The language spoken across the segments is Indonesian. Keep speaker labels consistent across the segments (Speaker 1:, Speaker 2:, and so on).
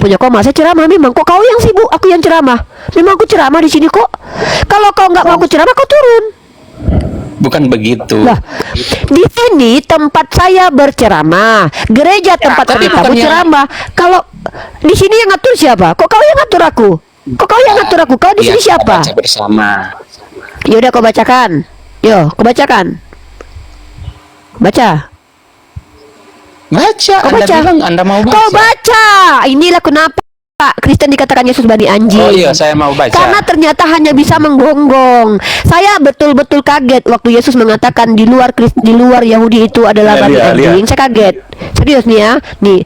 Speaker 1: punya koma. Saya ceramah memang. Kok kau yang sibuk, aku yang ceramah? Memang aku ceramah di sini kok. Kalau kau nggak mau aku ceramah, kau turun.
Speaker 2: Bukan begitu.
Speaker 1: Lah, di sini tempat saya berceramah, gereja tempat
Speaker 2: tapi
Speaker 1: kamu
Speaker 2: bukannya-
Speaker 1: ceramah. Kalau di sini yang ngatur siapa? Kok kau yang ngatur aku? Kok kau yang ngatur aku? Kau di
Speaker 2: Iya,
Speaker 1: sini siapa?
Speaker 2: baca bersama.
Speaker 1: Yaudah kau bacakan. Yo, kau bacakan. Baca.
Speaker 2: Baca,
Speaker 1: Kau
Speaker 2: Anda
Speaker 1: baca.
Speaker 2: bilang Anda mau baca.
Speaker 1: Kau baca. Inilah kenapa Kristen dikatakan Yesus bani anjing.
Speaker 2: Oh iya, saya mau baca.
Speaker 1: Karena ternyata hanya bisa menggonggong. Saya betul-betul kaget waktu Yesus mengatakan di luar Yahudi itu adalah bani
Speaker 2: Lihat.
Speaker 1: anjing. Saya kaget. Serius nih ya. Nih.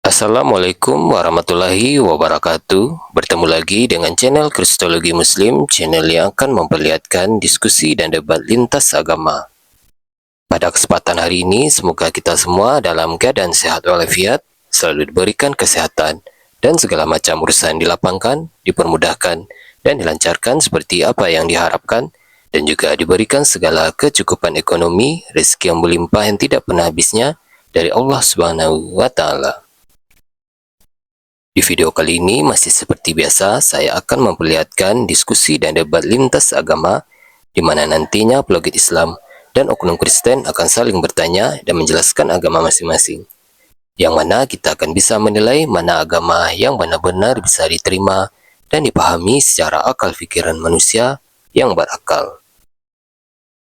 Speaker 3: Assalamualaikum warahmatullahi wabarakatuh. Bertemu lagi dengan channel Kristologi Muslim, channel yang akan memperlihatkan diskusi dan debat lintas agama. Pada kesempatan hari ini, semoga kita semua dalam keadaan sehat walafiat, selalu diberikan kesehatan, dan segala macam urusan dilapangkan, dipermudahkan, dan dilancarkan seperti apa yang diharapkan, dan juga diberikan segala kecukupan ekonomi, rezeki yang melimpah yang tidak pernah habisnya dari Allah Subhanahu wa Ta'ala. Di video kali ini masih seperti biasa, saya akan memperlihatkan diskusi dan debat lintas agama di mana nantinya apologet Islam dan oknum Kristen akan saling bertanya dan menjelaskan agama masing-masing. Yang mana kita akan bisa menilai mana agama yang benar-benar bisa diterima dan dipahami secara akal pikiran manusia yang berakal.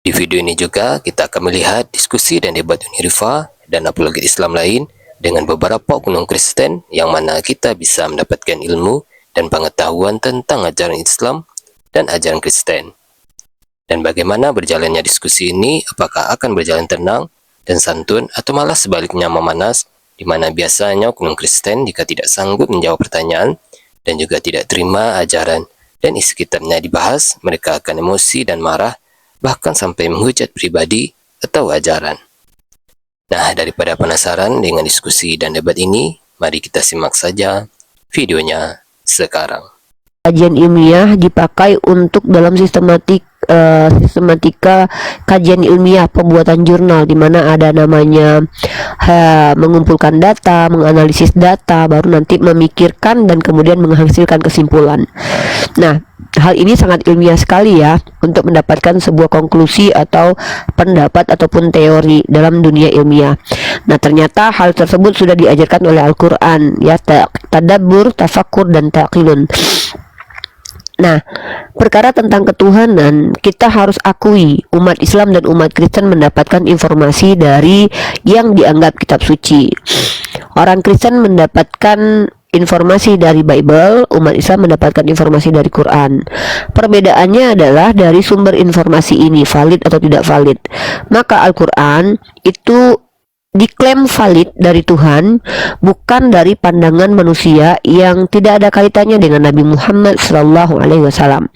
Speaker 3: Di video ini juga kita akan melihat diskusi dan debat Unirifa dan apologet Islam lain dengan beberapa oknum Kristen yang mana kita bisa mendapatkan ilmu dan pengetahuan tentang ajaran Islam dan ajaran Kristen. Dan bagaimana berjalannya diskusi ini, apakah akan berjalan tenang dan santun atau malah sebaliknya memanas, di mana biasanya oknum Kristen jika tidak sanggup menjawab pertanyaan dan juga tidak terima ajaran dan isi kitabnya dibahas, mereka akan emosi dan marah, bahkan sampai menghujat pribadi atau ajaran. Nah, daripada penasaran dengan diskusi dan debat ini, mari kita simak saja videonya sekarang.
Speaker 1: Kajian ilmiah dipakai untuk dalam sistematika kajian ilmiah pembuatan jurnal, di mana ada namanya mengumpulkan data, menganalisis data, baru nanti memikirkan dan kemudian menghasilkan kesimpulan. Nah, hal ini sangat ilmiah sekali ya untuk mendapatkan sebuah konklusi atau pendapat ataupun teori dalam dunia ilmiah. Nah, ternyata hal tersebut sudah diajarkan oleh Al-Qur'an ya, tadabbur, tafakkur, dan ta'qilun. Nah, perkara tentang ketuhanan, kita harus akui umat Islam dan umat Kristen mendapatkan informasi dari yang dianggap kitab suci. Orang Kristen mendapatkan informasi dari Bible, umat Islam mendapatkan informasi dari Quran. Perbedaannya adalah dari sumber informasi ini valid atau tidak valid. Maka Al-Quran itu diklaim valid dari Tuhan, bukan dari pandangan manusia yang tidak ada kaitannya dengan Nabi Muhammad SAW.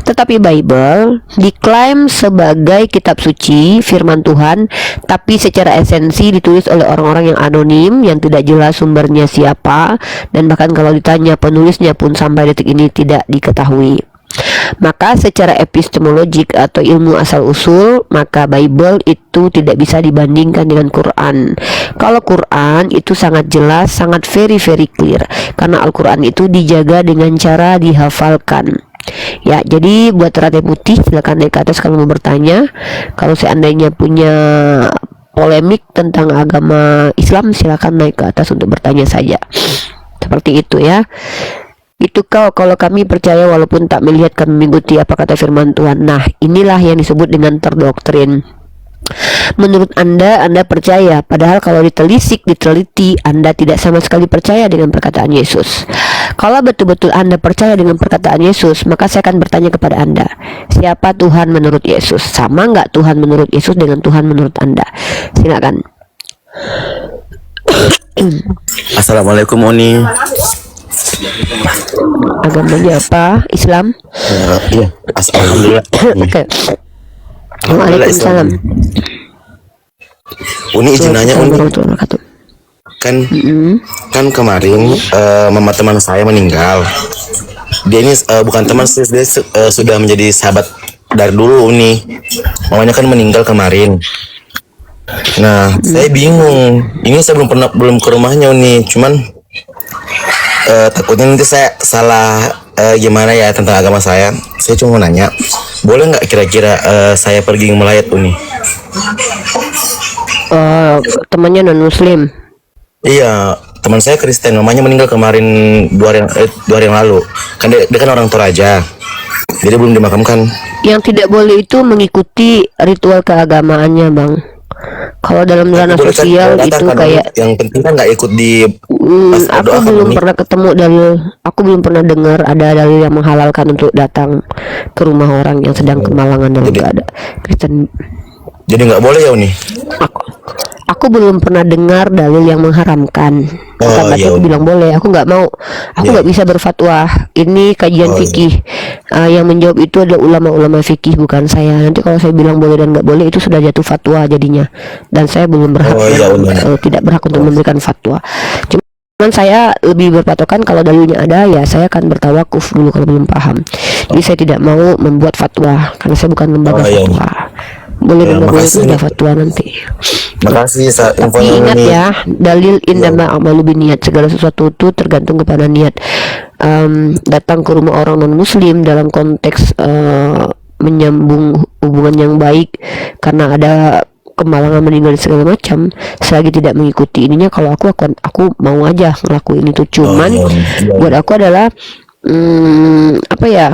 Speaker 1: Tetapi Bible diklaim sebagai kitab suci, firman Tuhan, tapi secara esensi ditulis oleh orang-orang yang anonim, yang tidak jelas sumbernya siapa, dan bahkan kalau ditanya penulisnya pun sampai detik ini tidak diketahui. Maka secara epistemologik atau ilmu asal-usul, maka Bible itu tidak bisa dibandingkan dengan Quran. Kalau Quran itu sangat jelas, sangat very clear, karena Al-Quran itu dijaga dengan cara dihafalkan. Ya, jadi buat Rate Putih silakan naik ke atas kalau mau bertanya. Kalau seandainya punya polemik tentang agama Islam, silakan naik ke atas untuk bertanya saja. Seperti itu ya. Itu kalau kami percaya walaupun tak melihat, kami mengikuti apa kata firman Tuhan. Nah, inilah yang disebut dengan terdoktrin. Menurut Anda percaya, padahal kalau diteliti, Anda tidak sama sekali percaya dengan perkataan Yesus. Kalau betul-betul Anda percaya dengan perkataan Yesus, maka saya akan bertanya kepada Anda, siapa Tuhan menurut Yesus? Sama nggak Tuhan menurut Yesus dengan Tuhan menurut Anda? Silakan.
Speaker 4: Assalamualaikum Oni.
Speaker 1: Agamanya apa? Islam?
Speaker 4: Iya, alhamdulillah.
Speaker 1: Oke. Waalaikumsalam.
Speaker 4: Uni izin nanya Uni,
Speaker 1: Warahmatullahi wabarakatuh.
Speaker 4: kan kemarin mama teman saya meninggal. Dia ini bukan teman sih, dia sudah menjadi sahabat dari dulu Uni. Mamanya kan meninggal kemarin. Nah, saya bingung. Ini saya belum ke rumahnya Uni. Cuman takutnya nanti saya salah gimana ya tentang agama saya. Saya cuma mau nanya, boleh nggak kira-kira saya pergi melayat Uni?
Speaker 1: Temannya non Muslim.
Speaker 4: Iya, teman saya Kristen, mamanya meninggal kemarin 2 hari yang lalu. Kan dia kan orang Toraja, jadi belum dimakamkan.
Speaker 1: Yang tidak boleh itu mengikuti ritual keagamaannya, Bang. Kalau dalam ranah
Speaker 4: Boleh kan
Speaker 1: sosial
Speaker 4: datang
Speaker 1: itu
Speaker 4: kan,
Speaker 1: kayak
Speaker 4: yang penting kan nggak ikut di pas
Speaker 1: aku
Speaker 4: doa kan,
Speaker 1: belum
Speaker 4: Uni.
Speaker 1: pernah ketemu dalil, aku belum pernah dengar ada dalil yang menghalalkan untuk datang ke rumah orang yang sedang kemalangan dalam
Speaker 4: Jadi-
Speaker 1: keadaan Kristen.
Speaker 4: Jadi nggak boleh ya Uni?
Speaker 1: Aku belum pernah dengar dalil yang mengharamkan. Bukan berarti
Speaker 4: iya,
Speaker 1: aku bilang boleh. Aku nggak mau. Aku nggak bisa berfatwa. Ini kajian
Speaker 4: iya.
Speaker 1: fikih. Yang menjawab itu adalah ulama-ulama fikih, bukan saya. Nanti kalau saya bilang boleh dan nggak boleh, itu sudah jatuh fatwa jadinya. Dan saya belum berhak,
Speaker 4: Iya, benar.
Speaker 1: tidak berhak untuk memberikan fatwa. Cuman saya lebih berpatokan kalau dalilnya ada, ya saya akan bertawakuf dulu kalau belum paham. Jadi saya tidak mau membuat fatwa karena saya bukan lembaga
Speaker 4: iya.
Speaker 1: fatwa. Boleh dan
Speaker 4: Ya,
Speaker 1: nggak boleh itu
Speaker 4: makasih.
Speaker 1: ada fatwa nanti.
Speaker 4: Makasih
Speaker 1: Tapi
Speaker 4: infonya
Speaker 1: ingat
Speaker 4: Uni.
Speaker 1: ya, dalil innama amalu biniat, segala sesuatu itu tergantung kepada niat. Datang ke rumah orang non muslim dalam konteks menyambung hubungan yang baik karena ada kemalangan meninggal segala macam, selagi tidak mengikuti ininya, kalau aku mau aja ngelakuin itu. Cuman
Speaker 4: Iya.
Speaker 1: buat aku adalah apa ya,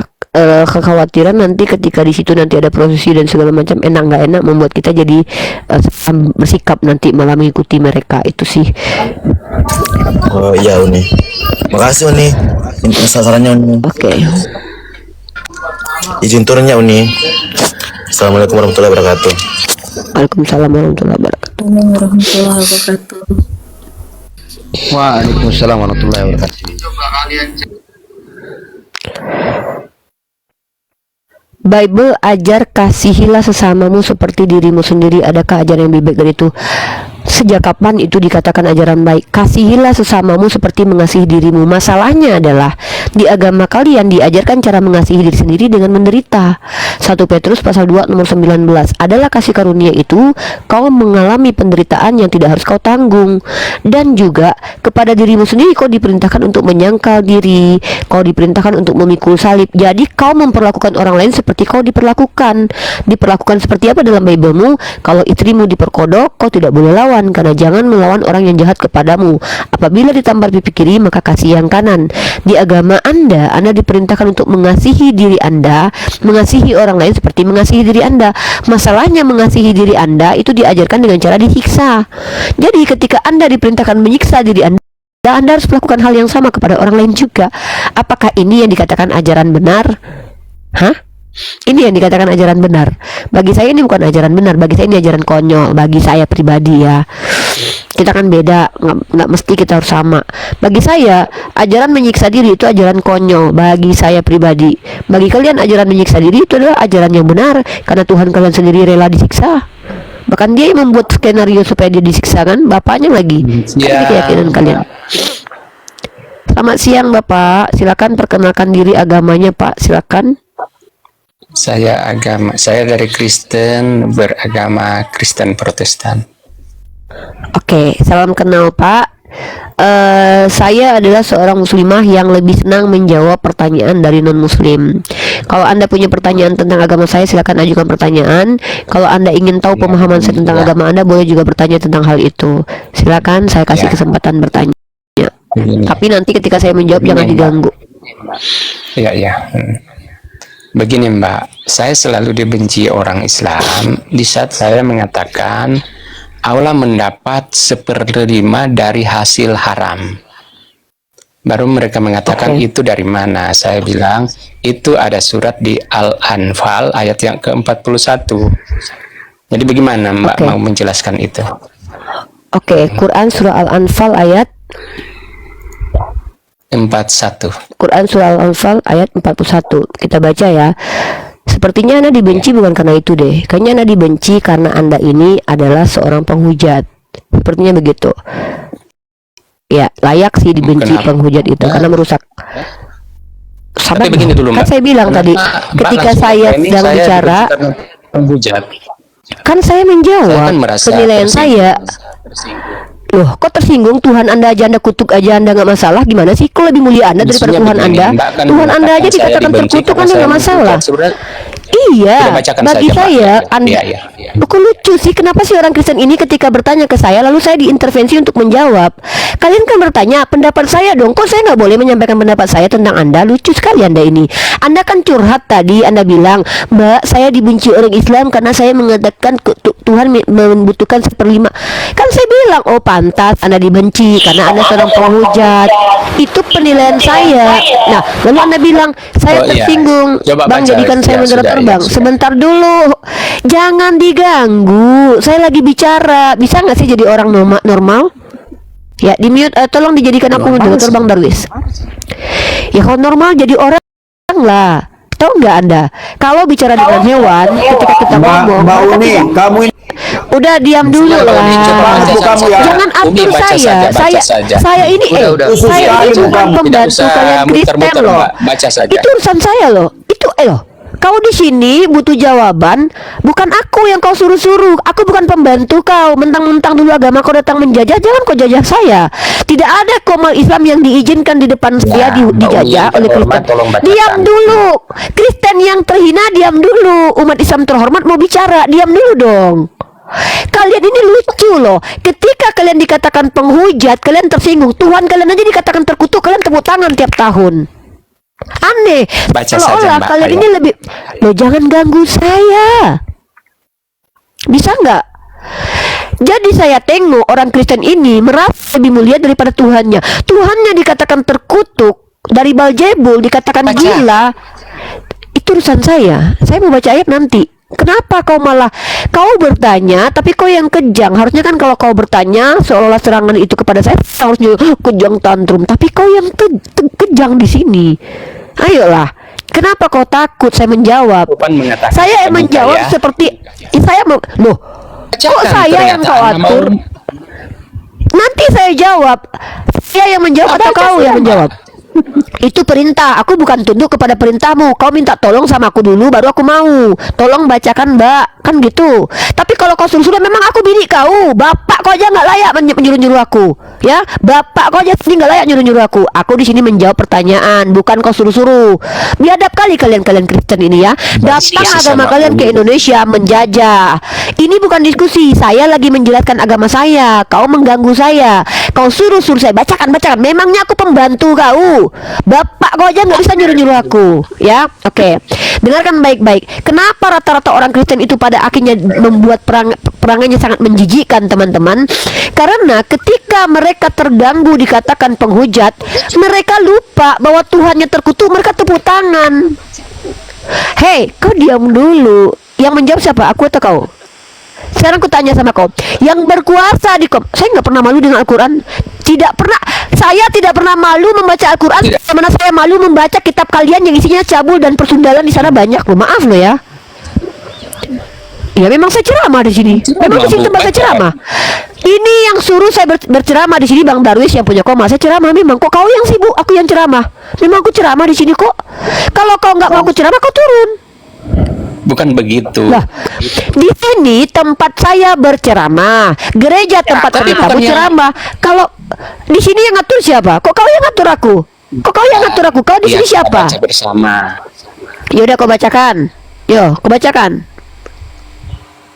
Speaker 1: kekhawatiran nanti ketika di situ nanti ada prosesi dan segala macam, enak nggak enak, membuat kita jadi bersikap nanti malah mengikuti mereka. Itu sih.
Speaker 4: Oh iya Uni. Makasih Uni. Sasarannya Uni.
Speaker 1: Oke.
Speaker 4: Izin turunnya Uni. Assalamualaikum warahmatullahi wabarakatuh.
Speaker 1: Waalaikumsalam warahmatullahi wabarakatuh.
Speaker 5: Warahmatullahi wabarakatuh.
Speaker 2: Waalaikumsalam warahmatullahi wabarakatuh.
Speaker 1: Bible ajar kasihilah sesamamu seperti dirimu sendiri. Adakah ajaran yang lebih baik dari itu? Sejak kapan itu dikatakan ajaran baik? Kasihilah sesamamu seperti mengasihi dirimu. Masalahnya adalah di agama kalian diajarkan cara mengasihi diri sendiri dengan menderita. 1 Petrus pasal 2 nomor 19. Adalah kasih karunia itu kau mengalami penderitaan yang tidak harus kau tanggung. Dan juga kepada dirimu sendiri kau diperintahkan untuk menyangkal diri, kau diperintahkan untuk memikul salib. Jadi kau memperlakukan orang lain seperti kau diperlakukan. Diperlakukan seperti apa dalam Biblemu? Kalau istrimu diperkodok, kau tidak boleh lawan, karena jangan melawan orang yang jahat kepadamu. Apabila ditampar pipi kiri, maka kasih yang kanan. Di agama Anda diperintahkan untuk mengasihi diri Anda, mengasihi orang lain seperti mengasihi diri Anda. Masalahnya mengasihi diri Anda itu diajarkan dengan cara disiksa. Jadi ketika Anda diperintahkan menyiksa diri Anda harus melakukan hal yang sama kepada orang lain juga. Apakah ini yang dikatakan ajaran benar? Hah? Ini yang dikatakan ajaran benar. Bagi saya ini bukan ajaran benar. Bagi saya ini ajaran konyol. Bagi saya pribadi ya. Kita kan beda, nggak mesti kita harus sama. Bagi saya ajaran menyiksa diri itu ajaran konyol. Bagi saya pribadi. Bagi kalian ajaran menyiksa diri itu adalah ajaran yang benar, karena Tuhan kalian sendiri rela disiksa. Bahkan dia yang membuat skenario supaya dia disiksa, kan bapaknya lagi. Kan ini keyakinan kalian. Selamat siang Bapak. Silakan perkenalkan diri agamanya Pak. Silakan.
Speaker 2: Saya dari Kristen, beragama Kristen Protestan.
Speaker 1: Oke, salam kenal Pak. Saya adalah seorang muslimah yang lebih senang menjawab pertanyaan dari non muslim. Kalau Anda punya pertanyaan tentang agama saya, silakan ajukan pertanyaan. Kalau Anda ingin tahu pemahaman saya tentang agama Anda, boleh juga bertanya tentang hal itu. Silakan, saya kasih kesempatan bertanya.
Speaker 2: Begini.
Speaker 1: Tapi nanti ketika saya menjawab jangan diganggu.
Speaker 2: Ya. Begini Mbak, saya selalu dibenci orang Islam di saat saya mengatakan Allah mendapat 1/5 dari hasil haram. Baru mereka mengatakan itu dari mana? Saya bilang itu ada surat di Al-Anfal ayat yang ke-41. Jadi bagaimana Mbak mau menjelaskan itu?
Speaker 1: Quran surah Al-Anfal ayat
Speaker 2: 41.
Speaker 1: Quran surah Al-Anfal ayat 41. Kita baca ya. Sepertinya Anda dibenci bukan karena itu deh. Kayaknya Anda dibenci karena Anda ini adalah seorang penghujat. Sepertinya begitu. Ya, layak sih dibenci penghujat itu karena merusak. Sabar,
Speaker 2: begini dulu,
Speaker 1: kan
Speaker 2: Mbak.
Speaker 1: saya bilang tadi, ketika saya sedang bicara,
Speaker 2: penghujat.
Speaker 1: kan saya menjawab penilaian saya. Loh, kok tersinggung? Tuhan Anda aja Anda kutuk aja Anda nggak masalah? Gimana sih? Kok lebih mulia Anda daripada Tuhan Anda? Tuhan Anda aja dikatakan terkutuk Anda nggak masalah. Iya, bagi saya Anda kok lucu sih, kenapa sih orang Kristen ini ketika bertanya ke saya lalu saya diintervensi untuk menjawab? Kalian kan bertanya pendapat saya dong, kok saya nggak boleh menyampaikan pendapat saya tentang Anda? Lucu sekali Anda ini. Anda kan curhat tadi, Anda bilang, Mbak, saya dibenci orang Islam karena saya mengatakan Tuhan membutuhkan 1/5. Kan saya bilang, oh pantas Anda dibenci karena Anda seorang penghujat. Itu penilaian saya. Nah, lalu Anda bilang saya tersinggung. Bang, jadikan saya moderator Bang. Sebentar dulu, jangan diganggu. Saya lagi bicara. Bisa nggak sih jadi orang normal? Ya, di mute. Tolong dijadikan aku moderator Bang Darwis. Ya kalau normal jadi orang lah. Tahu nggak Anda? Kalau bicara dengan hewan, ketika kita ngomong,
Speaker 6: Mbak Uni, kamu ini
Speaker 1: udah diam dulu lah. Jangan atur saya. Saya ini saya ini bukan pembantu kalian Kristen loh. Itu urusan saya loh. Itu kau di sini butuh jawaban, bukan aku yang kau suruh-suruh. Aku bukan pembantu kau. Mentang-mentang dulu agama kau datang menjajah, jangan kau jajah saya. Tidak ada komal Islam yang diizinkan di depan saya dijajah oleh Kristen. Diam dulu. Kristen yang terhina diam dulu. Umat Islam terhormat mau bicara, diam dulu dong. Kalian ini lucu loh. Ketika kalian dikatakan penghujat, kalian tersinggung. Tuhan kalian aja dikatakan terkutuk, kalian tepuk tangan tiap tahun. Aneh. Seolah-olah kalian ini lebih. Loh, jangan ganggu saya. Bisa nggak? Jadi saya tengok orang Kristen ini merasa lebih mulia daripada Tuhannya. Tuhannya dikatakan terkutuk, dari Baljebul dikatakan gila. Itu urusan saya. Saya mau baca ayat nanti. Kenapa kau bertanya tapi kau yang kejang? Harusnya kan kalau kau bertanya seolah-olah serangan itu kepada saya harusnya kejang tantrum, tapi kau yang kejang di sini. Ayolah, kenapa kau takut? Saya menjawab. Saya yang menjawab seperti saya mau. Loh, kok saya yang kau atur? Nanti saya jawab. Saya yang menjawab atau kau yang menjawab? Itu perintah. Aku bukan tunduk kepada perintahmu. Kau minta tolong sama aku dulu baru aku mau. Tolong bacakan Mbak. Kan gitu. Tapi kalau kau suruh-suruh, memang aku bini kau. Bapak kau aja nggak layak menyuruh-nyuruh aku. Ya, bapak kau aja sendiri nggak layak nyuruh-nyuruh aku. Aku di sini menjawab pertanyaan, bukan kau suruh-suruh. Biadab kali kalian Kristen ini ya. Datang agama kalian ke Indonesia menjajah. Ini bukan diskusi. Saya lagi menjelaskan agama saya. Kau mengganggu saya. Kau suruh-suruh saya bacakan. Memangnya aku pembantu kau? Bapak kau aja nggak bisa nyuruh-nyuruh aku. Ya, oke. Dengarkan baik-baik. Kenapa rata-rata orang Kristen itu pada akhirnya membuat perangannya sangat menjijikkan, teman-teman? Karena ketika mereka terganggu dikatakan penghujat, mereka lupa bahwa Tuhannya terkutuk, mereka tepuk tangan. Hei, kau diam dulu. Yang menjawab siapa? Aku atau kau? Sekarang aku tanya sama kau, yang berkuasa di saya nggak pernah malu dengan Al-Quran. Saya tidak pernah malu membaca Al-Quran. Mana saya malu membaca kitab kalian yang isinya cabul dan persundalan di sana banyak loh. Maaf loh ya. Ya memang saya ceramah di sini. Memang di sini tempat saya ceramah. Ini yang suruh saya berceramah di sini Bang Darwis yang punya koma. Saya ceramah memang. Kok kau yang sibuk? Aku yang ceramah. Memang aku ceramah di sini kok. Kalau kau nggak mau aku ceramah, kau turun.
Speaker 2: Bukan begitu.
Speaker 1: Lah, di sini tempat saya berceramah, gereja tempat kita berceramah. Kalau di sini yang ngatur siapa? Kok kau yang ngatur aku? Kok kau yang ngatur aku? Kau di sini siapa?
Speaker 2: Baca bersama.
Speaker 1: Yaudah kau bacakan. Yo, kau bacakan.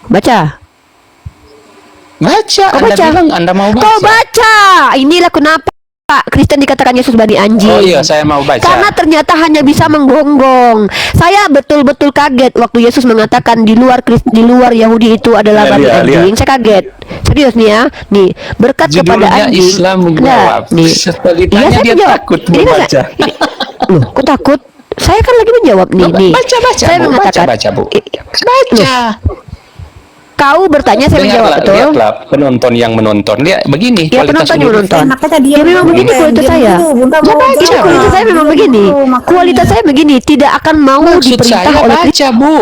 Speaker 1: Baca.
Speaker 2: Baca,
Speaker 1: Kau
Speaker 2: Anda
Speaker 1: baca.
Speaker 2: bilang Anda mau baca.
Speaker 1: Kau baca. Inilah kenapa Kristen dikatakan Yesus babi anjing.
Speaker 2: Oh iya, saya mau baca.
Speaker 1: Karena ternyata hanya bisa menggonggong. Saya betul-betul kaget waktu Yesus mengatakan di luar Yahudi itu adalah babi anjing. Saya kaget. Serius nih ya. Nih, berkat kepada
Speaker 2: Judulnya
Speaker 1: anjing.
Speaker 2: Islam menjawab.
Speaker 1: nih.
Speaker 2: Setelah
Speaker 1: Iya,
Speaker 2: ditanya
Speaker 1: saya
Speaker 2: dia
Speaker 1: menjawab.
Speaker 2: takut
Speaker 1: Ini kan
Speaker 2: membaca.
Speaker 1: Loh, kok takut? Saya kan lagi menjawab nih. Nih.
Speaker 2: Baca,
Speaker 1: Saya
Speaker 2: Bu.
Speaker 1: mengatakan,
Speaker 2: Baca, Bu.
Speaker 1: Loh,
Speaker 2: Baca.
Speaker 1: kau bertanya, saya menjawab, betul?
Speaker 2: Lihatlah penonton yang menonton. Dia begini
Speaker 1: Ya,
Speaker 2: kualitas
Speaker 1: penonton yang
Speaker 2: audio.
Speaker 1: menonton.
Speaker 5: Kenapa tadi
Speaker 1: Ya memang begini kualitas saya. Iya, kualitas saya memang begini. Kualitas saya begini, tidak akan mau
Speaker 2: Maksud
Speaker 1: diperintah
Speaker 2: saya
Speaker 1: oleh
Speaker 2: baca, Bu.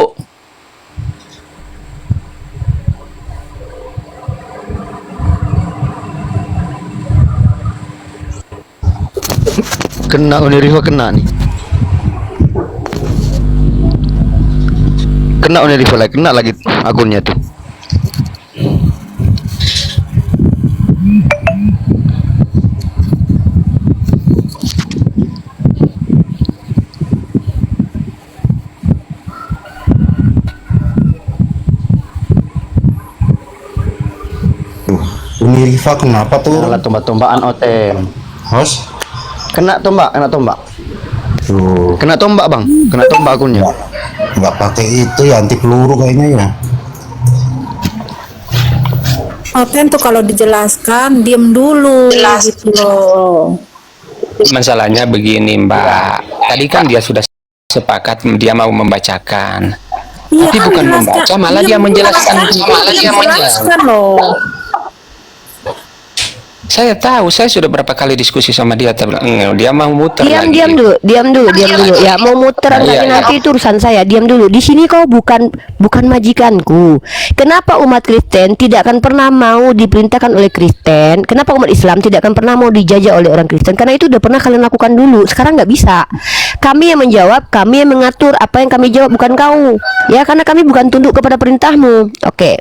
Speaker 6: Kena Uniriva, kena nih. Kena Uniriva lagi, kena lagi akunnya tuh.
Speaker 7: Uni Riva kenapa tuh?
Speaker 6: Alat tombak-tombakan OTM.
Speaker 7: Host?
Speaker 6: Kena tombak, kena tombak.
Speaker 7: Tuh,
Speaker 6: Kena tombak, Bang. Kena tombak akunnya.
Speaker 7: nggak pakai itu ya, anti peluru kayaknya ya.
Speaker 5: Oten tuh kalau dijelaskan diem dulu gitu loh.
Speaker 2: Masalahnya begini, Mbak. Tadi kan dia sudah sepakat dia mau membacakan.
Speaker 5: Iya,
Speaker 2: Tapi
Speaker 5: kan
Speaker 2: bukan
Speaker 5: dijelaskan.
Speaker 2: membaca, malah
Speaker 5: Iya,
Speaker 2: dia menjelaskan.
Speaker 5: menjelaskan loh.
Speaker 2: Saya tahu, saya sudah berapa kali diskusi sama dia, tapi dia mau muter lagi.
Speaker 1: diam dulu. Ya, mau muter enggaknya
Speaker 2: Iya.
Speaker 1: nanti itu urusan saya. Diam dulu. Di sini kau bukan majikanku. Kenapa umat Kristen tidak akan pernah mau diperintahkan oleh Kristen? Kenapa umat Islam tidak akan pernah mau dijajah oleh orang Kristen? Karena itu udah pernah kalian lakukan dulu. Sekarang nggak bisa. Kami yang menjawab, kami yang mengatur. Apa yang kami jawab, bukan kau. Ya, karena kami bukan tunduk kepada perintahmu. Oke.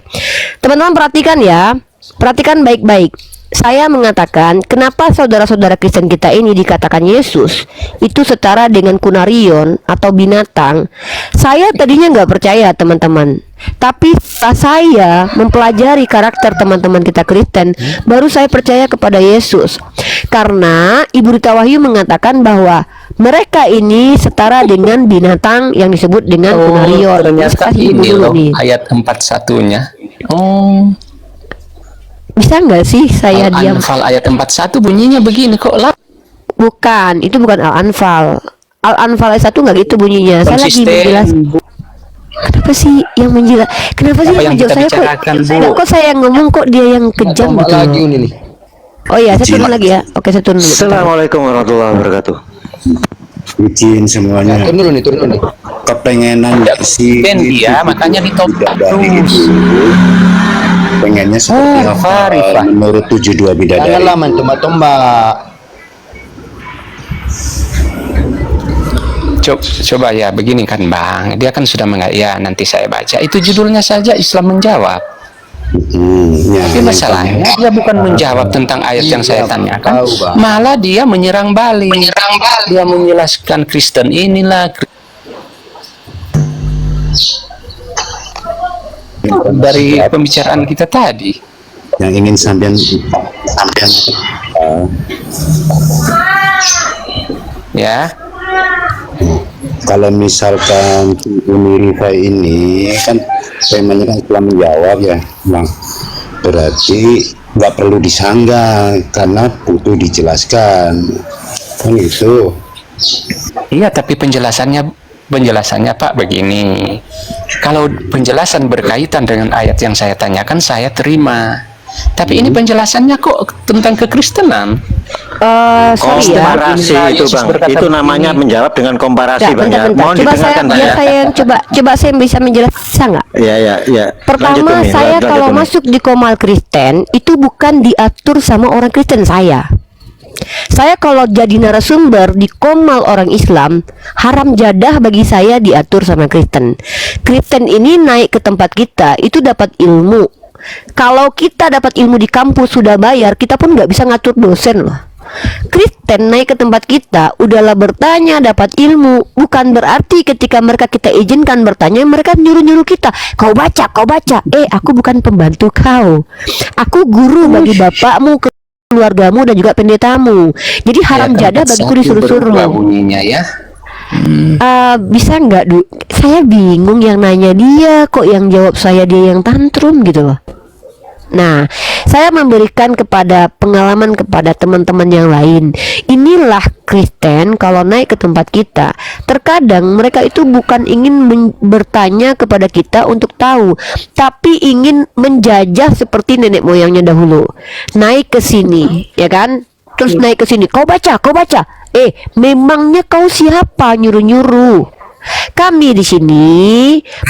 Speaker 1: Teman-teman perhatikan ya. Perhatikan baik-baik. Saya mengatakan, kenapa saudara-saudara Kristen kita ini dikatakan Yesus itu setara dengan kunarion atau binatang. Saya tadinya nggak percaya, teman-teman. Tapi setelah saya mempelajari karakter teman-teman kita Kristen, baru saya percaya kepada Yesus. Karena Ibu Rita Wahyu mengatakan bahwa mereka ini setara dengan binatang yang disebut dengan kunarion.
Speaker 2: Ternyata
Speaker 1: Kasih
Speaker 2: ini
Speaker 1: dulu
Speaker 2: loh
Speaker 1: nih.
Speaker 2: ayat 41-nya. Oh,
Speaker 1: Bisa nggak sih saya diam?
Speaker 2: Al-Anfal ayat 41 bunyinya begini kok lah.
Speaker 1: Bukan, itu bukan Al-Anfal. Al-Anfal ayat 1 nggak gitu bunyinya. Saya lagi
Speaker 2: Konsisten.
Speaker 1: menjelaskan. Kenapa sih yang menjelaskan? Kenapa sih
Speaker 2: Apa
Speaker 1: yang
Speaker 2: yang
Speaker 1: menjawab
Speaker 2: kita
Speaker 1: saya kok?
Speaker 2: bicarakan, Bu?
Speaker 1: Kok saya yang ngomong kok dia yang kejam
Speaker 6: Tombak
Speaker 1: gitu?
Speaker 6: lagi ini nih.
Speaker 1: Oh iya, saya turun lagi ya. Oke, saya turun dulu.
Speaker 8: Assalamualaikum warahmatullahi wabarakatuh.
Speaker 7: Izin semuanya.
Speaker 6: Turun dulu nih, turun dulu nih.
Speaker 7: Kepengenan si
Speaker 2: Ben dia makanya ditoprak terus.
Speaker 7: pengennya seperti apa
Speaker 2: Rifah.
Speaker 7: menurut 72 bidadari.
Speaker 6: Janganlah main tombak-tombak.
Speaker 2: Coba ya begini kan Bang, dia kan sudah ya nanti saya baca itu judulnya saja Islam menjawab.
Speaker 7: Ya,
Speaker 2: Tapi
Speaker 7: yang
Speaker 2: masalahnya dia bukan menjawab tentang ayat yang saya tanyakan,
Speaker 6: tahu, Bang.
Speaker 2: malah dia menyerang balik. Dia menjelaskan Kristen inilah dari pembicaraan kita tadi.
Speaker 7: yang ingin sampean
Speaker 2: Ya,
Speaker 7: kalau misalkan Uni Riva ini kan temanya kan Islam menjawab ya Bang, berarti nggak perlu disanggah karena butuh dijelaskan kan gitu.
Speaker 2: iya tapi penjelasannya Pak begini. Kalau penjelasan berkaitan dengan ayat yang saya tanyakan saya terima. Tapi ini penjelasannya kok tentang kekristenan.
Speaker 1: Sorry ya.
Speaker 8: Komparasi itu
Speaker 2: Yesus
Speaker 8: Bang,
Speaker 2: berkata
Speaker 8: itu namanya
Speaker 2: begini.
Speaker 8: menjawab dengan komparasi
Speaker 1: Ya,
Speaker 8: Bang ya.
Speaker 1: bentar.
Speaker 8: Mohon
Speaker 1: Coba saya,
Speaker 8: didengarkan Bang
Speaker 1: biar
Speaker 8: ya.
Speaker 1: saya yang coba saya bisa menjelaskan nggak?
Speaker 8: Ya.
Speaker 1: Pertama,
Speaker 8: Lanjut, Umi.
Speaker 1: saya
Speaker 8: Lanjut,
Speaker 1: kalau
Speaker 8: Umi.
Speaker 1: masuk di Komal Kristen itu bukan diatur sama orang Kristen saya. Saya kalau jadi narasumber di Komal orang Islam, haram jadah bagi saya diatur sama Kristen. Kristen ini naik ke tempat kita itu dapat ilmu. Kalau kita dapat ilmu di kampus sudah bayar, kita pun nggak bisa ngatur dosen loh. Kristen naik ke tempat kita udahlah bertanya dapat ilmu, bukan berarti ketika mereka kita izinkan bertanya mereka nyuruh-nyuruh kita, kau baca, aku bukan pembantu kau, aku guru bagi bapakmu, keluargamu dan juga pendetamu, jadi haram jadah bagiku disuruh-suruh.
Speaker 2: Bunyinya ya.
Speaker 1: Bisa nggak saya bingung, yang nanya dia kok yang jawab saya dia yang tantrum gitu loh. Nah, saya memberikan kepada pengalaman kepada teman-teman yang lain. Inilah Kristen kalau naik ke tempat kita, terkadang mereka itu bukan ingin bertanya kepada kita untuk tahu, tapi ingin menjajah seperti nenek moyangnya dahulu. Naik ke sini, ya kan? Terus naik ke sini, kau baca. Memangnya kau siapa nyuruh-nyuruh? Kami di sini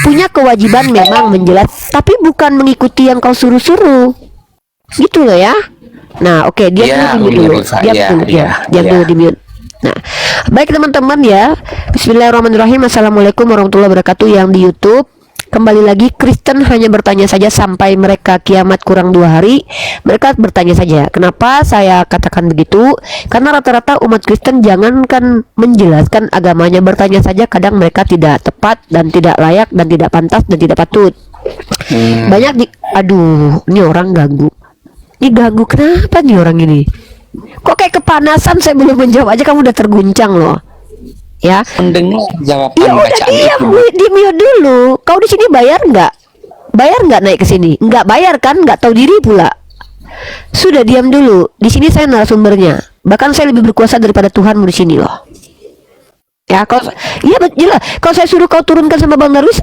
Speaker 1: punya kewajiban memang menjelas, tapi bukan mengikuti yang kau suruh-suruh. Gitu loh ya. Nah, oke, diam dulu. Diam dulu di mute. Nah, baik teman-teman ya. Bismillahirrahmanirrahim. Assalamualaikum warahmatullahi wabarakatuh yang di YouTube. Kembali lagi, Kristen hanya bertanya saja sampai mereka kiamat kurang 2 hari. Mereka bertanya saja. Kenapa saya katakan begitu? Karena rata-rata umat Kristen jangankan menjelaskan agamanya, bertanya saja kadang mereka tidak tepat dan tidak layak dan tidak pantas dan tidak patut. Banyak aduh, ini orang ganggu. Ini ganggu kenapa nih orang ini? Kok kayak kepanasan, saya belum menjawab aja kamu udah terguncang loh. Ya,
Speaker 2: Mendengar jawaban
Speaker 1: ya udah
Speaker 2: bacaan
Speaker 1: diam,
Speaker 2: itu.
Speaker 1: di mute dulu. Kau di sini bayar nggak? Bayar nggak naik ke sini? Nggak bayar kan? Nggak tahu diri pula. Sudah diam dulu. Di sini saya narasumbernya. Bahkan saya lebih berkuasa daripada Tuhanmu di sini loh. Ya, kalau iya jelas. Kalau saya suruh kau turunkan sama Bang Darwis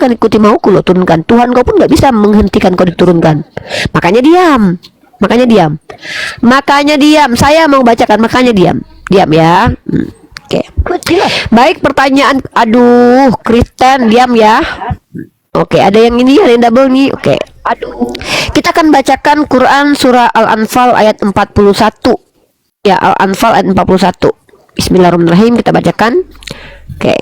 Speaker 1: akan ikuti mauku loh, turunkan. Tuhan kau pun nggak bisa menghentikan kau diturunkan. Makanya diam. Makanya diam. Saya mau bacakan, makanya diam. Diam ya. Oke. Baik, pertanyaan. Aduh, Kristen diam ya. Oke, ada yang ini, ada yang double nih. Oke. Aduh. Kita akan bacakan Quran surah Al-Anfal ayat 41. Ya, Al-Anfal ayat 41. Bismillahirrahmanirrahim, kita bacakan. Oke.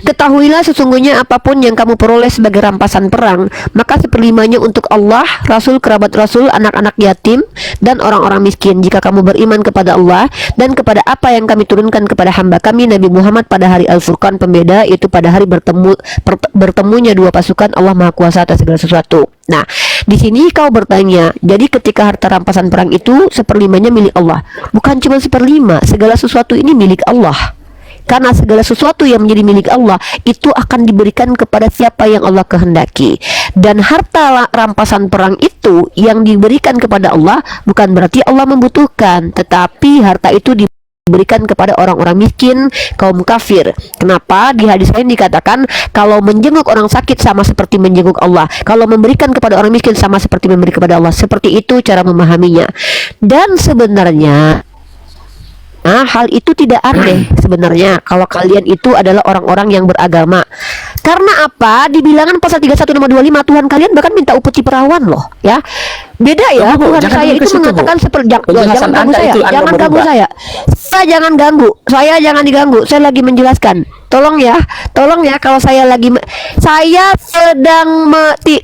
Speaker 1: Ketahuilah sesungguhnya apapun yang kamu peroleh sebagai rampasan perang, maka seperlimanya untuk Allah, Rasul, kerabat Rasul, anak-anak yatim, dan orang-orang miskin. Jika kamu beriman kepada Allah dan kepada apa yang kami turunkan kepada hamba kami Nabi Muhammad pada hari Al-Furqan, pembeda, yaitu pada hari bertemunya dua pasukan, Allah Maha Kuasa atas segala sesuatu. Nah, di sini kau bertanya, jadi ketika harta rampasan perang itu seperlimanya milik Allah. Bukan cuma seperlima, segala sesuatu ini milik Allah. Karena segala sesuatu yang menjadi milik Allah itu akan diberikan kepada siapa yang Allah kehendaki. Dan harta rampasan perang itu yang diberikan kepada Allah bukan berarti Allah membutuhkan, tetapi harta itu diberikan kepada orang-orang miskin, kaum kafir. Kenapa? Di hadis lain dikatakan kalau menjenguk orang sakit sama seperti menjenguk Allah, kalau memberikan kepada orang miskin sama seperti memberi kepada Allah. Seperti itu cara memahaminya. Dan sebenarnya hal itu tidak aneh sebenarnya kalau kalian itu adalah orang-orang yang beragama. Karena apa? Di bilangan pasal 31 nomor 25 Tuhan kalian bahkan minta upeti perawan loh, ya. Beda ya, Tuhan saya itu mengatakan seperti jangan ganggu saya, jangan ganggu saya. Saya jangan ganggu, saya jangan diganggu. Saya lagi menjelaskan. Tolong ya kalau saya sedang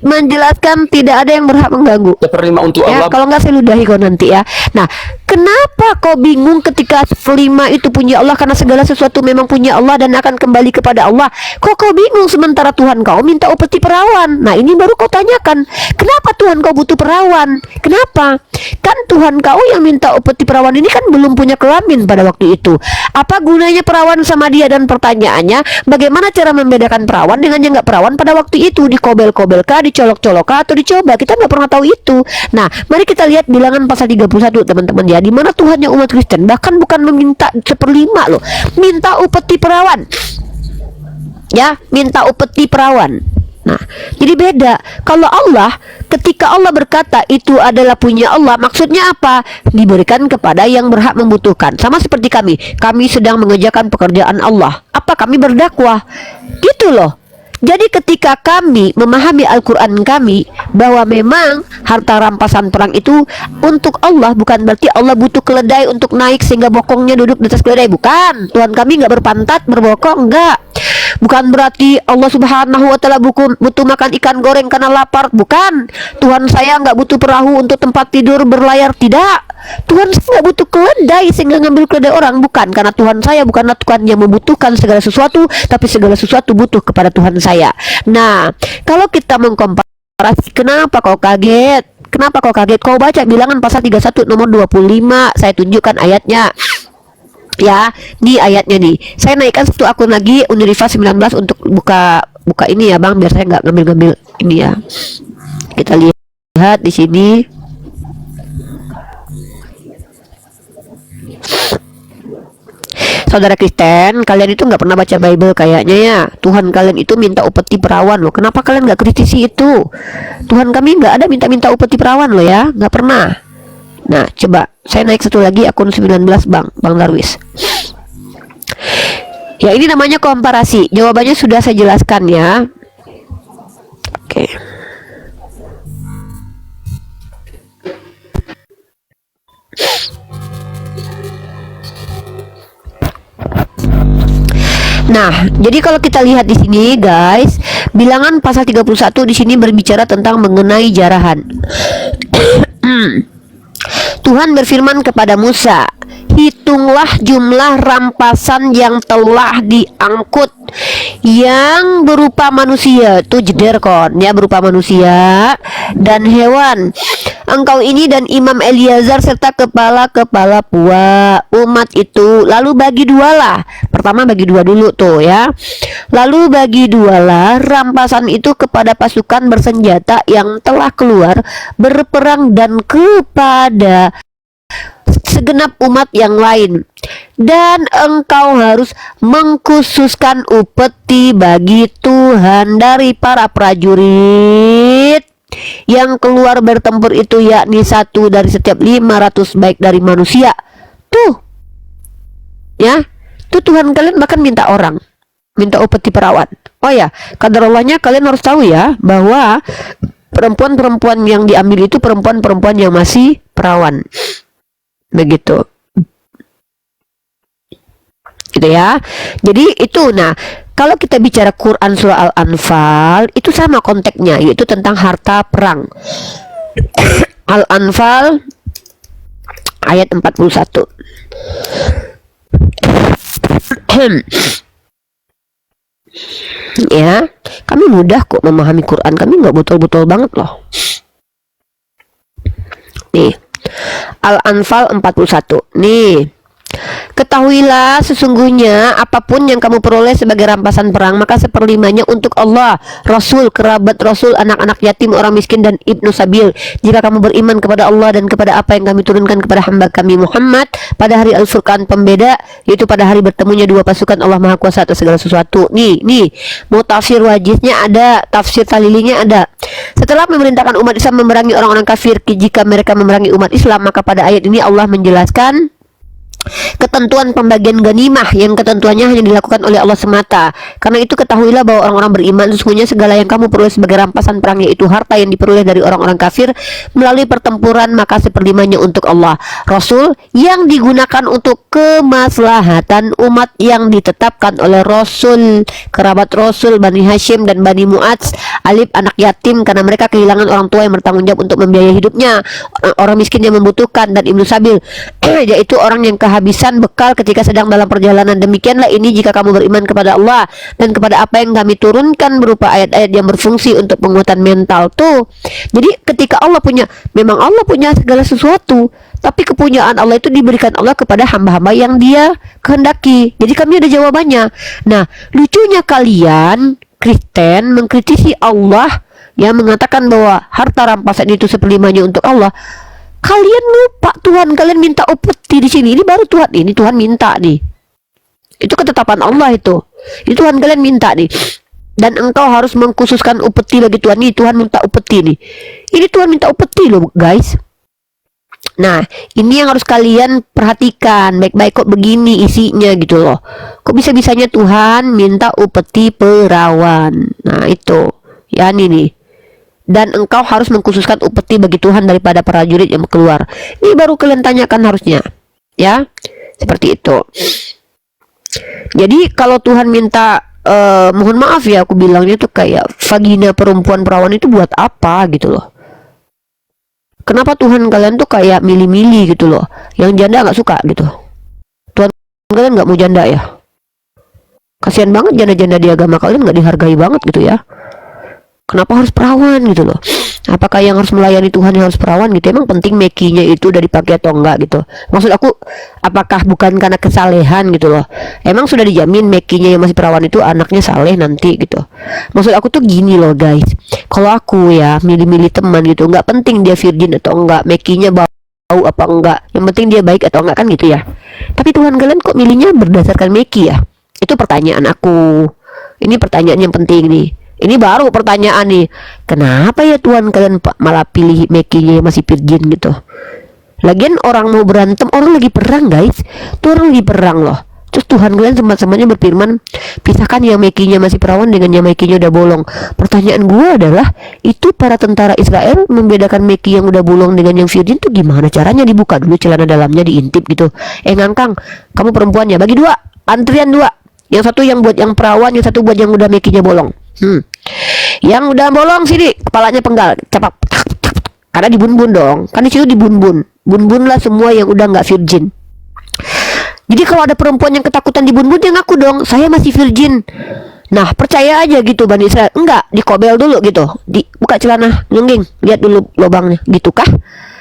Speaker 1: menjelaskan, tidak ada yang berhak mengganggu.
Speaker 2: Seperlima untuk
Speaker 1: Ya,
Speaker 2: Allah.
Speaker 1: kalau nggak saya ludahi kau nanti ya. Nah, kenapa kau bingung ketika seperlima itu punya Allah, karena segala sesuatu memang punya Allah dan akan kembali kepada Allah. Kok kau bingung sementara Tuhan kau minta upeti perawan? Nah, ini baru kau tanyakan, kenapa Tuhan kau butuh perawan? Kenapa? Kan Tuhan kau yang minta upeti perawan ini kan belum punya kelamin pada waktu itu. Apa gunanya perawan sama dia? Dan pertanyaannya, bagaimana cara membedakan perawan dengan yang nggak perawan pada waktu itu? Dikobel-kobel kah, dicolok-colok kah, atau dicoba? Kita nggak pernah tahu itu. Nah, mari kita lihat bilangan pasal 31 teman-teman ya, di mana Tuhan yang umat Kristen bahkan bukan meminta seperlima loh, minta upeti perawan. Ya, minta upeti perawan. Nah, jadi beda. Kalau Allah, ketika Allah berkata itu adalah punya Allah, maksudnya apa? Diberikan kepada yang berhak membutuhkan. Sama seperti kami sedang mengerjakan pekerjaan Allah. Apa? Kami berdakwah. Gitu loh. Jadi ketika kami memahami Al-Quran kami bahwa memang harta rampasan perang itu untuk Allah, bukan berarti Allah butuh keledai untuk naik sehingga bokongnya duduk di atas keledai. Bukan. Tuhan kami nggak berpantat, berbokong, enggak. Bukan berarti Allah Subhanahu wa taala butuh makan ikan goreng karena lapar, bukan. Tuhan saya nggak butuh perahu untuk tempat tidur berlayar, tidak. Tuhan saya nggak butuh keledai sehingga ngambil keledai orang, bukan. Karena Tuhan saya bukanlah Tuhan yang membutuhkan segala sesuatu, tapi segala sesuatu butuh kepada Tuhan saya. Nah, kalau kita mengkomparasi, kenapa kau kaget? Kenapa kau kaget? Kau baca Bilangan pasal 31 nomor 25. Saya tunjukkan ayatnya. Ya, ini ayatnya nih. Saya naikkan satu akun lagi Unirifa 19 untuk buka ini ya, Bang, biar saya nggak ngambil ini ya. Kita lihat di sini. Saudara Kristen, kalian itu nggak pernah baca Bible kayaknya ya. Tuhan kalian itu minta upeti perawan loh. Kenapa kalian nggak kritisi itu? Tuhan kami nggak ada minta upeti perawan loh ya, nggak pernah. Nah, coba saya naik satu lagi akun 19 Bang Darwis. Ya, ini namanya komparasi. Jawabannya sudah saya jelaskan ya. Oke. Nah, jadi kalau kita lihat di sini guys, Bilangan pasal 31 di sini berbicara tentang mengenai jarahan. Tuhan berfirman kepada Musa, hitunglah jumlah rampasan yang telah diangkut yang berupa manusia, itu jeder kon ya, berupa manusia dan hewan. Engkau ini dan Imam Eliazar serta kepala-kepala umat itu, lalu bagi dualah. Pertama bagi dua dulu tuh ya. Lalu bagi dualah rampasan itu kepada pasukan bersenjata yang telah keluar berperang dan kepada segenap umat yang lain. Dan engkau harus mengkhususkan upeti bagi Tuhan dari para prajurit yang keluar bertempur itu, yakni 1 dari setiap 500 baik dari manusia. Tuh ya, tuh Tuhan kalian bahkan minta orang, minta upeti perawan. Oh ya, kadarallahnya kalian harus tahu ya, bahwa perempuan-perempuan yang diambil itu perempuan-perempuan yang masih perawan. Begitu. Gitu ya. Jadi itu, nah, kalau kita bicara Quran surah Al-Anfal, itu sama konteksnya, yaitu tentang harta perang. Al-Anfal ayat 41. Ya, kami mudah kok memahami Quran, kami nggak betul-betul banget loh. Nih, Al-Anfal 41. Nih, ketahuilah sesungguhnya apapun yang kamu peroleh sebagai rampasan perang, maka seperlimanya untuk Allah, Rasul, kerabat Rasul, anak-anak yatim, orang miskin, dan ibnu sabil. Jika kamu beriman kepada Allah dan kepada apa yang kami turunkan kepada hamba kami Muhammad pada hari Al-Furqan, pembeda, yaitu pada hari bertemunya dua pasukan Allah Maha Kuasa atas segala sesuatu. Nih, mau tafsir wajiznya ada, tafsir talilinya ada. Setelah memerintahkan umat Islam memerangi orang-orang kafir, jika mereka memerangi umat Islam, maka pada ayat ini Allah menjelaskan ketentuan pembagian ganimah yang ketentuannya hanya dilakukan oleh Allah semata. Karena itu ketahuilah bahwa orang-orang beriman sesungguhnya segala yang kamu peroleh sebagai rampasan perang, yaitu harta yang diperoleh dari orang-orang kafir melalui pertempuran, maka seperlimanya untuk Allah, Rasul, yang digunakan untuk kemaslahatan umat yang ditetapkan oleh Rasul, kerabat Rasul, Bani Hashim dan Bani Mu'adz, alif anak yatim karena mereka kehilangan orang tua yang bertanggung jawab untuk membiayai hidupnya, orang miskin yang membutuhkan, dan ibnu sabil yaitu orang yang kehabisan bekal ketika sedang dalam perjalanan. Demikianlah ini jika kamu beriman kepada Allah dan kepada apa yang kami turunkan berupa ayat-ayat yang berfungsi untuk penguatan mental. Tuh, jadi ketika memang Allah punya segala sesuatu, tapi kepunyaan Allah itu diberikan Allah kepada hamba-hamba yang Dia kehendaki. Jadi kami ada jawabannya. Nah, lucunya kalian Kristen mengkritisi Allah yang mengatakan bahwa harta rampasan itu seperlimanya untuk Allah. Kalian lupa Tuhan kalian minta upeti di sini. Ini baru Tuhan minta nih. Itu ketetapan Allah itu. Itu Tuhan kalian minta nih. Dan engkau harus mengkhususkan upeti bagi Tuhan. Ini Tuhan minta upeti nih. Ini Tuhan minta upeti loh guys. Nah, ini yang harus kalian perhatikan baik-baik, kok begini isinya gitu loh. Kok bisa-bisanya Tuhan minta upeti perawan. Nah, itu. Ya ini nih. Dan engkau harus mengkhususkan upeti bagi Tuhan daripada prajurit yang keluar. Ini baru kalian tanyakan harusnya. Ya, seperti itu. Jadi kalau Tuhan minta mohon maaf ya aku bilangnya tuh kayak vagina perempuan perawan itu buat apa gitu loh. Kenapa Tuhan kalian tuh kayak milih-milih gitu loh, yang janda nggak suka gitu. Tuhan kalian nggak mau janda ya? Kasihan banget janda-janda di agama kalian nggak dihargai banget gitu ya. Kenapa harus perawan gitu loh? Apakah yang harus melayani Tuhan yang harus perawan gitu? Emang penting mekinya itu udah dipakai atau enggak gitu? Maksud aku, apakah bukan karena kesalehan gitu loh? Emang sudah dijamin mekinya yang masih perawan itu anaknya saleh nanti gitu? Maksud aku tuh gini loh guys, kalau aku ya milih-milih teman gitu, nggak penting dia virgin atau enggak, mekinya bau apa enggak, yang penting dia baik atau enggak kan gitu ya. Tapi Tuhan kalian kok milihnya berdasarkan meki ya? Itu pertanyaan aku. Ini pertanyaan yang penting nih. Ini baru pertanyaan nih. Kenapa ya Tuhan kalian malah pilih mekinya yang masih virgin gitu? Lagian orang mau berantem, orang lagi perang guys. Tuh orang lagi perang loh. Terus Tuhan kalian sempat-sempatnya berfirman, pisahkan yang mekinya masih perawan dengan yang mekinya udah bolong. Pertanyaan gue adalah, itu para tentara Israel membedakan meki yang udah bolong dengan yang virgin tuh gimana caranya? Dibuka dulu celana dalamnya, diintip gitu. Ngangkang, kamu perempuannya bagi dua, antrian dua. Yang satu yang buat yang perawan, yang satu buat yang udah mekinya bolong. Yang udah bolong sini, kepalanya penggal, capak, karena dibun-bun dong, kan di situ dibun-bun, bun-bun lah semua yang udah nggak virgin. Jadi kalau ada perempuan yang ketakutan dibun-bun, dia ngaku dong, saya masih virgin. Nah percaya aja gitu Bani Israel, enggak, dikobel dulu gitu, dibuka celana, nyungging, lihat dulu lubangnya, gitu kah?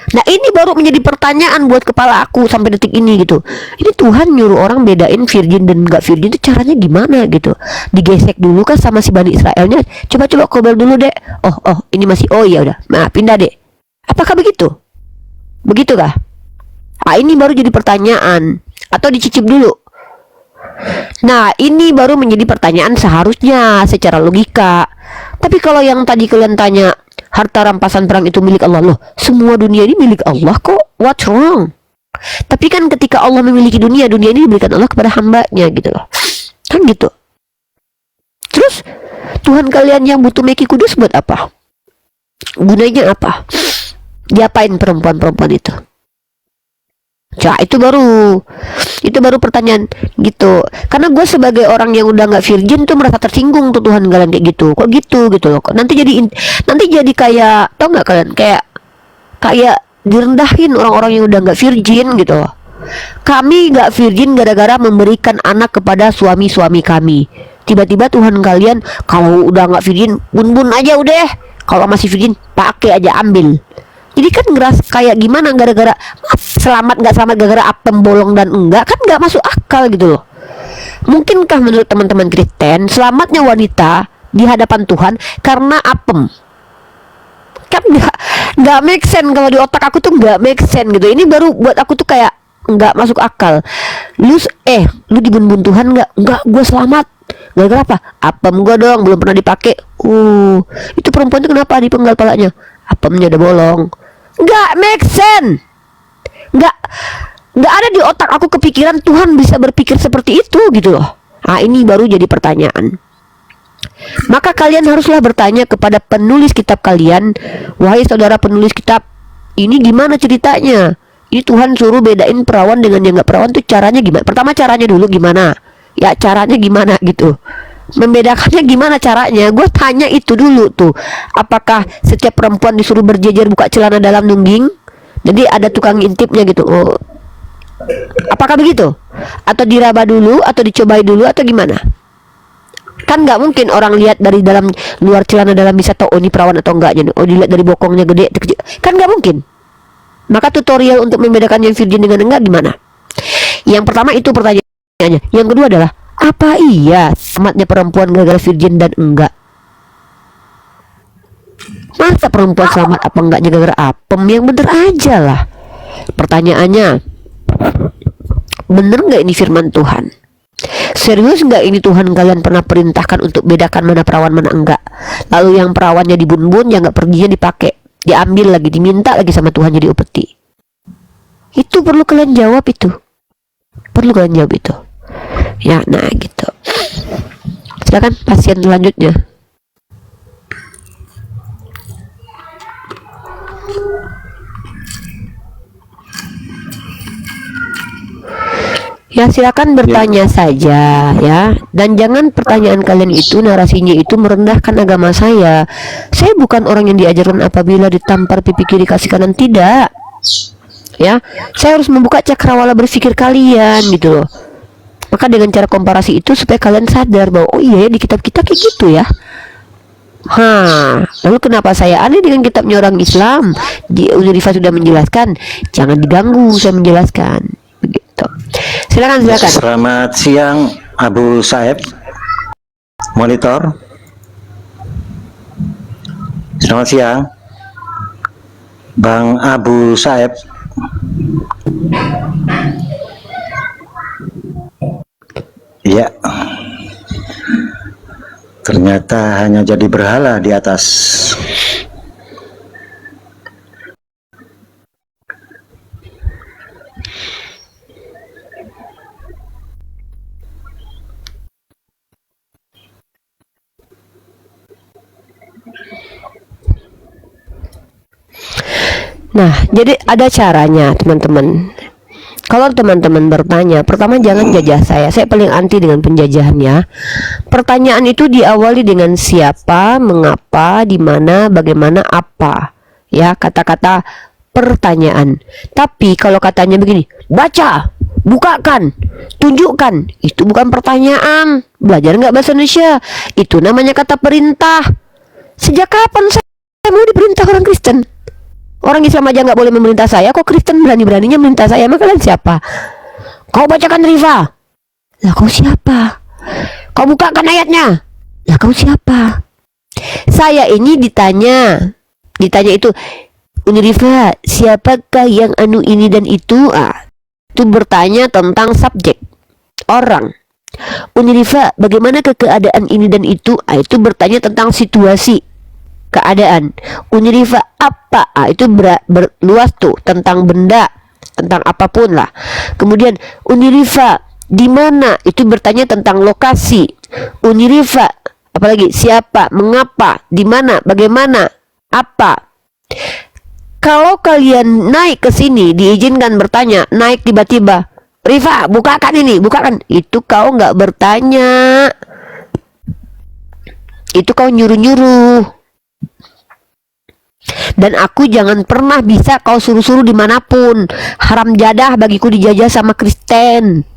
Speaker 1: Nah ini baru menjadi pertanyaan buat kepala aku sampai detik ini gitu. Ini Tuhan nyuruh orang bedain virgin dan nggak virgin itu caranya gimana gitu? Digesek dulu kan sama si Bani Israelnya. Coba kobel dulu deh. Oh ini masih, oh ya udah. Nah pindah deh. Apakah begitu? Begitu kah? Ah ini baru jadi pertanyaan. Atau dicicip dulu. Nah ini baru menjadi pertanyaan seharusnya secara logika. Tapi kalau yang tadi kalian tanya, harta rampasan perang itu milik Allah, loh semua dunia ini milik Allah kok, what's wrong? Tapi kan ketika Allah memiliki dunia, dunia ini diberikan Allah kepada hambanya gitu loh, kan gitu. Terus Tuhan kalian yang butuh meki kudus buat apa? Gunanya apa? Diapain perempuan-perempuan itu? Itu baru pertanyaan gitu. Karena gue sebagai orang yang udah nggak virgin tuh merasa tersinggung tuh Tuhan kalian kayak gitu. Kok gitu loh. Nanti jadi kayak, tau nggak kalian, kayak direndahin orang-orang yang udah nggak virgin gitu loh. Kami nggak virgin gara-gara memberikan anak kepada suami-suami kami. Tiba-tiba Tuhan kalian kalau udah nggak virgin, bun-bun aja udah. Kalau masih virgin, pakai aja, ambil. Jadi kan ngeras kayak gimana gara-gara selamat nggak selamat gara-gara apem bolong dan enggak, kan nggak masuk akal gitu loh. Mungkinkah menurut teman-teman Kristen selamatnya wanita di hadapan Tuhan karena apem? Kan nggak make sense. Kalau di otak aku tuh nggak make sense gitu. Ini baru buat aku tuh kayak nggak masuk akal. Lu dibun-bun Tuhan nggak, gue selamat gara-gara apa? Apem gue dong, belum pernah dipakai. Itu perempuan itu kenapa dipenggal palanya? Apemnya udah bolong. Nggak make sense. Nggak ada di otak aku kepikiran Tuhan bisa berpikir seperti itu gitu loh. Nah ini baru jadi pertanyaan. Maka kalian haruslah bertanya kepada penulis kitab kalian, wahai saudara penulis kitab, ini gimana ceritanya? Ini Tuhan suruh bedain perawan dengan yang nggak perawan tuh caranya gimana? Pertama caranya dulu gimana? Ya caranya gimana gitu? Membedakannya gimana caranya? Gue tanya itu dulu tuh. Apakah setiap perempuan disuruh berjejer buka celana dalam nungging? Jadi ada tukang intipnya gitu. Apakah begitu? Atau diraba dulu, atau dicobai dulu, atau gimana? Kan nggak mungkin orang lihat dari dalam luar celana dalam bisa tahu ini perawan atau enggaknya. Dilihat dari bokongnya gede, kecil. Kan nggak mungkin. Maka tutorial untuk membedakan yang virgin dengan enggak gimana? Yang pertama itu pertanyaannya. Yang kedua adalah, apa iya selamatnya perempuan gara-gara virgin dan enggak? Masa perempuan selamat apa enggaknya gara-gara apem? Yang bener aja lah. Pertanyaannya, bener nggak ini firman Tuhan? Serius nggak ini Tuhan kalian pernah perintahkan untuk bedakan mana perawan mana enggak? Lalu yang perawannya dibun-bun, yang nggak perginya dipakai, diambil lagi, diminta lagi sama Tuhan jadi upeti. Itu perlu kalian jawab itu. Perlu kalian jawab itu. Ya, nah gitu. Silakan pasien selanjutnya. Ya silakan bertanya saja ya. Dan jangan pertanyaan kalian itu narasinya itu merendahkan agama saya. Saya bukan orang yang diajarkan apabila ditampar pipi kiri kasih kanan, tidak. Ya, saya harus membuka cakrawala berpikir kalian gitu loh. Maka dengan cara komparasi itu supaya kalian sadar bahwa oh iya ya, di kitab kita kayak gitu ya. Lalu kenapa saya aneh dengan kitabnya orang Islam? Rifa sudah menjelaskan, jangan diganggu saya menjelaskan. Begitu. Silakan.
Speaker 8: Selamat siang Abu Saeb, monitor. Selamat siang Bang Abu Saeb. Ya, ternyata hanya jadi berhala di atas.
Speaker 1: Nah, jadi ada caranya teman-teman. Kalau teman-teman bertanya, pertama jangan jajah saya. Saya paling anti dengan penjajahannya. Pertanyaan itu diawali dengan siapa, mengapa, di mana, bagaimana, apa. Ya, kata-kata pertanyaan. Tapi kalau katanya begini, baca, bukakan, tunjukkan, itu bukan pertanyaan. Belajar nggak bahasa Indonesia? Itu namanya kata perintah. Sejak kapan saya mau diperintah orang Kristen? Orang Islam aja nggak boleh memerintah saya, kok Kristen berani-beraninya memerintah saya? Emang kalian siapa? Kau bacakan Rifa. Lah kau siapa? Kau bukakan ayatnya. Lah kau siapa? Saya ini ditanya itu, Uni Rifa, siapakah yang anu ini dan itu? Itu bertanya tentang subjek orang. Uni Rifa, bagaimana keadaan ini dan itu? Itu bertanya tentang situasi keadaan. Uni Rifa apa? Itu berluas tuh tentang benda, tentang apapun lah. Kemudian Uni Rifa di mana? Itu bertanya tentang lokasi. Uni Rifa apalagi? Siapa? Mengapa? Di mana? Bagaimana? Apa? Kalau kalian naik ke sini diizinkan bertanya, naik tiba-tiba, Rifa bukakan ini, bukakan. Itu kau nggak bertanya. Itu kau nyuruh-nyuruh. Dan aku jangan pernah bisa kau suruh-suruh dimanapun. Haram jadah bagiku dijajah sama Kristen.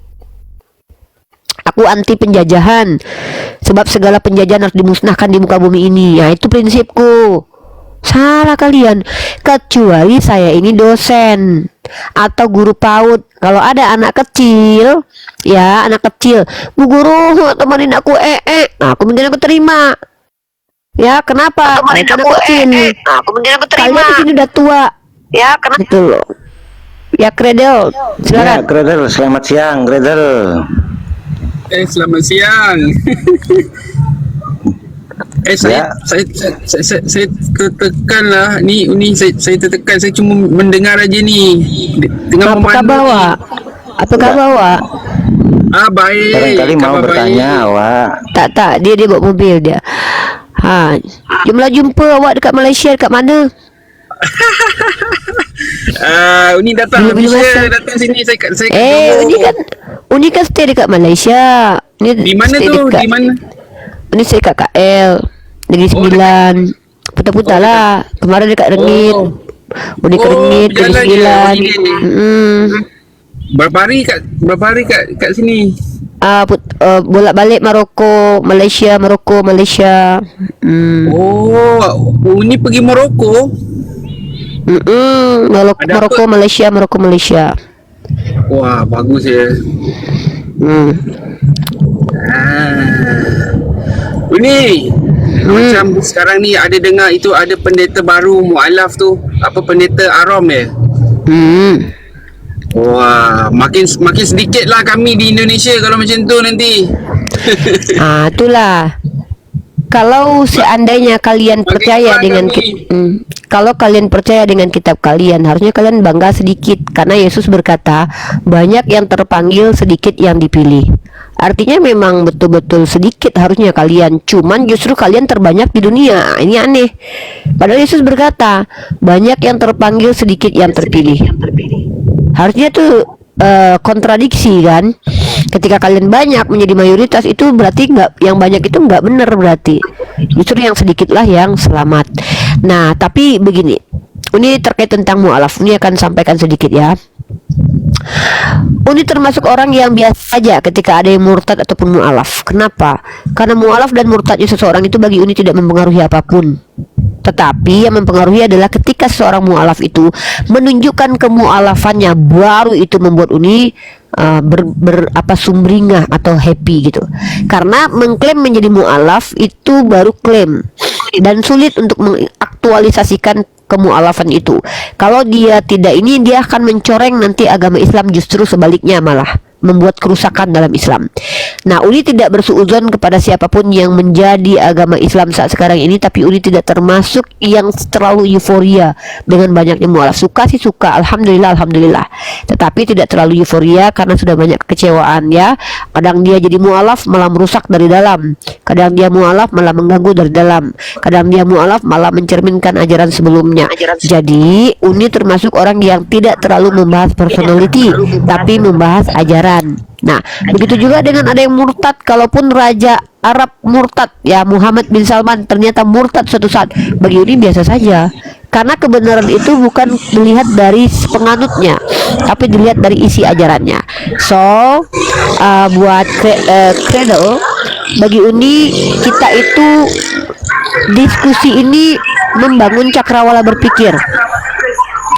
Speaker 1: Aku anti penjajahan. Sebab segala penjajahan harus dimusnahkan di muka bumi ini. Ya itu prinsipku. Salah kalian. Kecuali saya ini dosen atau guru PAUD. Kalau ada anak kecil, ya anak kecil, Bu Guru temenin aku aku mungkin aku terima. Ya kenapa? Mereka aku mungkin aku terima. Kalian di sini udah tua. Ya kenapa? Gitu loh. Ya Kredel, silakan.
Speaker 8: Ya Kredel, selamat siang Kredel.
Speaker 9: Selamat siang. Saya tertekan lah. Ni saya tertekan. Saya cuma mendengar aja ni. Tengah
Speaker 1: Apakah bawa? Apakah bawa?
Speaker 9: Baik.
Speaker 8: Barangkali mau bertanya awak.
Speaker 1: Tak, dia bawa mobil dia. Jumlah jumpa awak dekat Malaysia dekat mana?
Speaker 9: Uni datang Malaysia, datang sini saya
Speaker 1: Uni kan stay dekat Malaysia.
Speaker 9: Di mana tu? Di mana?
Speaker 1: Ini saya kat KL Negeri Sembilan. Putar-putar lah. Kemarin dekat Rengit. Uni ke Rengit, Negeri Sembilan.
Speaker 9: Berapa hari kat sini?
Speaker 1: Bolak-balik Malaysia.
Speaker 9: Uni pergi Morocco?
Speaker 1: Malaysia.
Speaker 9: Wah, bagus ya. Uni, macam sekarang ni ada dengar itu ada pendeta baru mualaf tu, apa pendeta Aram ya? Wah, makin sedikit lah kami di Indonesia kalau macam tu nanti.
Speaker 1: Itulah. Kalau seandainya kalian percaya dengan kalau kalian percaya dengan kitab kalian, harusnya kalian bangga sedikit karena Yesus berkata, banyak yang terpanggil, sedikit yang dipilih. Artinya memang betul-betul sedikit harusnya kalian, cuman justru kalian terbanyak di dunia. Ini aneh. Padahal Yesus berkata, banyak yang terpanggil, sedikit yang terpilih. Harusnya tuh kontradiksi kan. Ketika kalian banyak menjadi mayoritas, itu berarti yang banyak itu nggak benar, berarti justru yang sedikitlah yang selamat. Nah, tapi begini, ini terkait tentang mu'alaf, ini akan sampaikan sedikit ya. Ini termasuk orang yang biasa saja ketika ada yang murtad ataupun mu'alaf. Kenapa? Karena mu'alaf dan murtadnya seseorang itu bagi Uni tidak mempengaruhi apapun. Tetapi yang mempengaruhi adalah ketika seorang mu'alaf itu menunjukkan kemu'alafannya, baru itu membuat Uni sumringah atau happy gitu. Karena mengklaim menjadi mu'alaf itu baru klaim, dan sulit untuk mengaktualisasikan kemu'alafan itu. Kalau dia tidak ini, dia akan mencoreng nanti agama Islam, justru sebaliknya malah membuat kerusakan dalam Islam. Nah, Uni tidak bersuudzon kepada siapapun yang menjadi agama Islam saat sekarang ini, tapi Uni tidak termasuk yang terlalu euforia dengan banyaknya mu'alaf. Suka sih suka, alhamdulillah, alhamdulillah. Tetapi tidak terlalu euforia karena sudah banyak kekecewaan ya. Kadang dia jadi mu'alaf malah merusak dari dalam, kadang dia mu'alaf malah mengganggu dari dalam, kadang dia mu'alaf malah mencerminkan ajaran sebelumnya. Jadi Uni termasuk orang yang tidak terlalu membahas personality, tapi membahas ajaran. Nah, begitu juga dengan ada yang murtad. Kalaupun Raja Arab murtad ya, Muhammad bin Salman ternyata murtad suatu saat, bagi Uni biasa saja. Karena kebenaran itu bukan dilihat dari penganutnya, tapi dilihat dari isi ajarannya. So, buat credo, bagi Uni, kita itu diskusi ini membangun cakrawala berpikir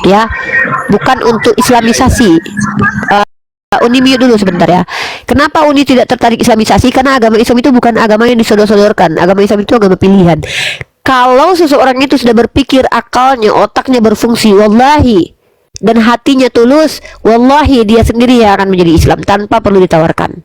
Speaker 1: ya, bukan untuk islamisasi. Uni mute dulu sebentar ya. Kenapa Uni tidak tertarik islamisasi? Karena agama Islam itu bukan agama yang disodor-sodorkan. Agama Islam itu agama pilihan. Kalau seseorang itu sudah berpikir, akalnya, otaknya berfungsi, wallahi, dan hatinya tulus, wallahi dia sendiri yang akan menjadi Islam tanpa perlu ditawarkan.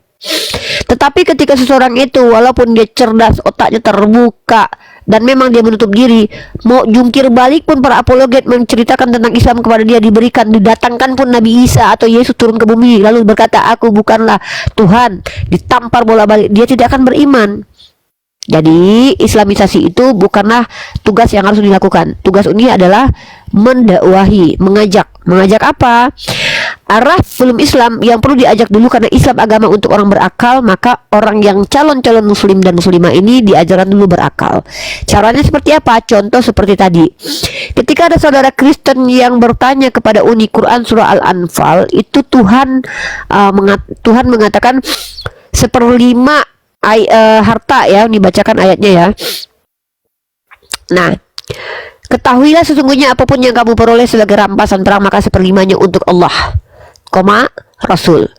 Speaker 1: Tetapi ketika seseorang itu walaupun dia cerdas, otaknya terbuka, dan memang dia menutup diri, mau jungkir balik pun para apologet menceritakan tentang Islam kepada dia, didatangkan pun Nabi Isa atau Yesus turun ke bumi lalu berkata, aku bukanlah Tuhan, ditampar bola balik, dia tidak akan beriman. Jadi islamisasi itu bukanlah tugas yang harus dilakukan. Tugas Uni adalah mendakwahi, mengajak apa? Arah belum Islam yang perlu diajak dulu, karena Islam agama untuk orang berakal. Maka orang yang calon-calon muslim dan muslimah ini diajarkan dulu berakal. Caranya seperti apa? Contoh seperti tadi, ketika ada saudara Kristen yang bertanya kepada Uni Quran surah Al-Anfal, itu Tuhan mengatakan 1/5 harta ya, dibacakan ayatnya ya. Nah, ketahuilah sesungguhnya apapun yang kamu peroleh sebagai rampasan perang, maka 1/5-nya untuk Allah, Rasul,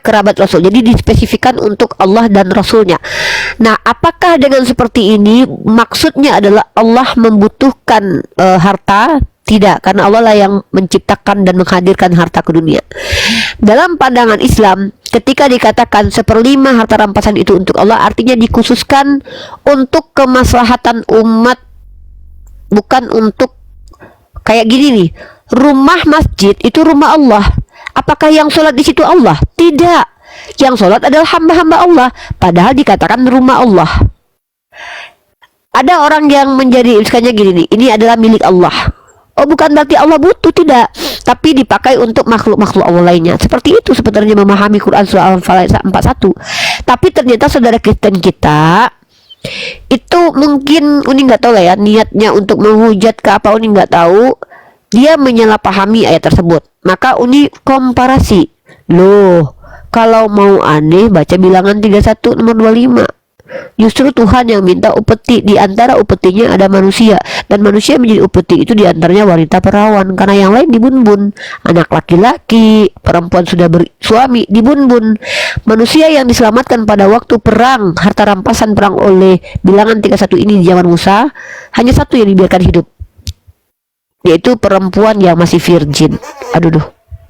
Speaker 1: kerabat Rasul. Jadi dispesifikan untuk Allah dan Rasulnya. Nah, apakah dengan seperti ini maksudnya adalah Allah membutuhkan harta? Tidak, karena Allah lah yang menciptakan dan menghadirkan harta ke dunia. Dalam pandangan Islam, ketika dikatakan 1/5 harta rampasan itu untuk Allah, artinya dikhususkan untuk kemaslahatan umat, bukan untuk kayak gini nih, rumah masjid itu rumah Allah. Apakah yang sholat di situ Allah? Tidak. Yang sholat adalah hamba-hamba Allah, padahal dikatakan rumah Allah. Ada orang yang menjadi misalnya gini nih, ini adalah milik Allah. Oh, bukan berarti Allah butuh, tidak, tapi dipakai untuk makhluk-makhluk Allah lainnya. Seperti itu sebenarnya memahami Quran surah Al-Anfal 41. Tapi ternyata saudara Kristen kita itu mungkin Uni nggak tahu lah ya, niatnya untuk menghujat ke apa, Uni nggak tahu. Dia menyalahpahami ayat tersebut. Maka Uni komparasi. Loh, kalau mau aneh baca Bilangan 31 nomor 25. Justru Tuhan yang minta upeti, di antara upetinya ada manusia, dan manusia menjadi upeti itu di antaranya wanita perawan, karena yang lain dibun-bun. Anak laki-laki, perempuan sudah bersuami dibun-bun. Manusia yang diselamatkan pada waktu perang, harta rampasan perang oleh Bilangan 31 ini di zaman Musa, hanya satu yang dibiarkan hidup, yaitu perempuan yang masih virgin.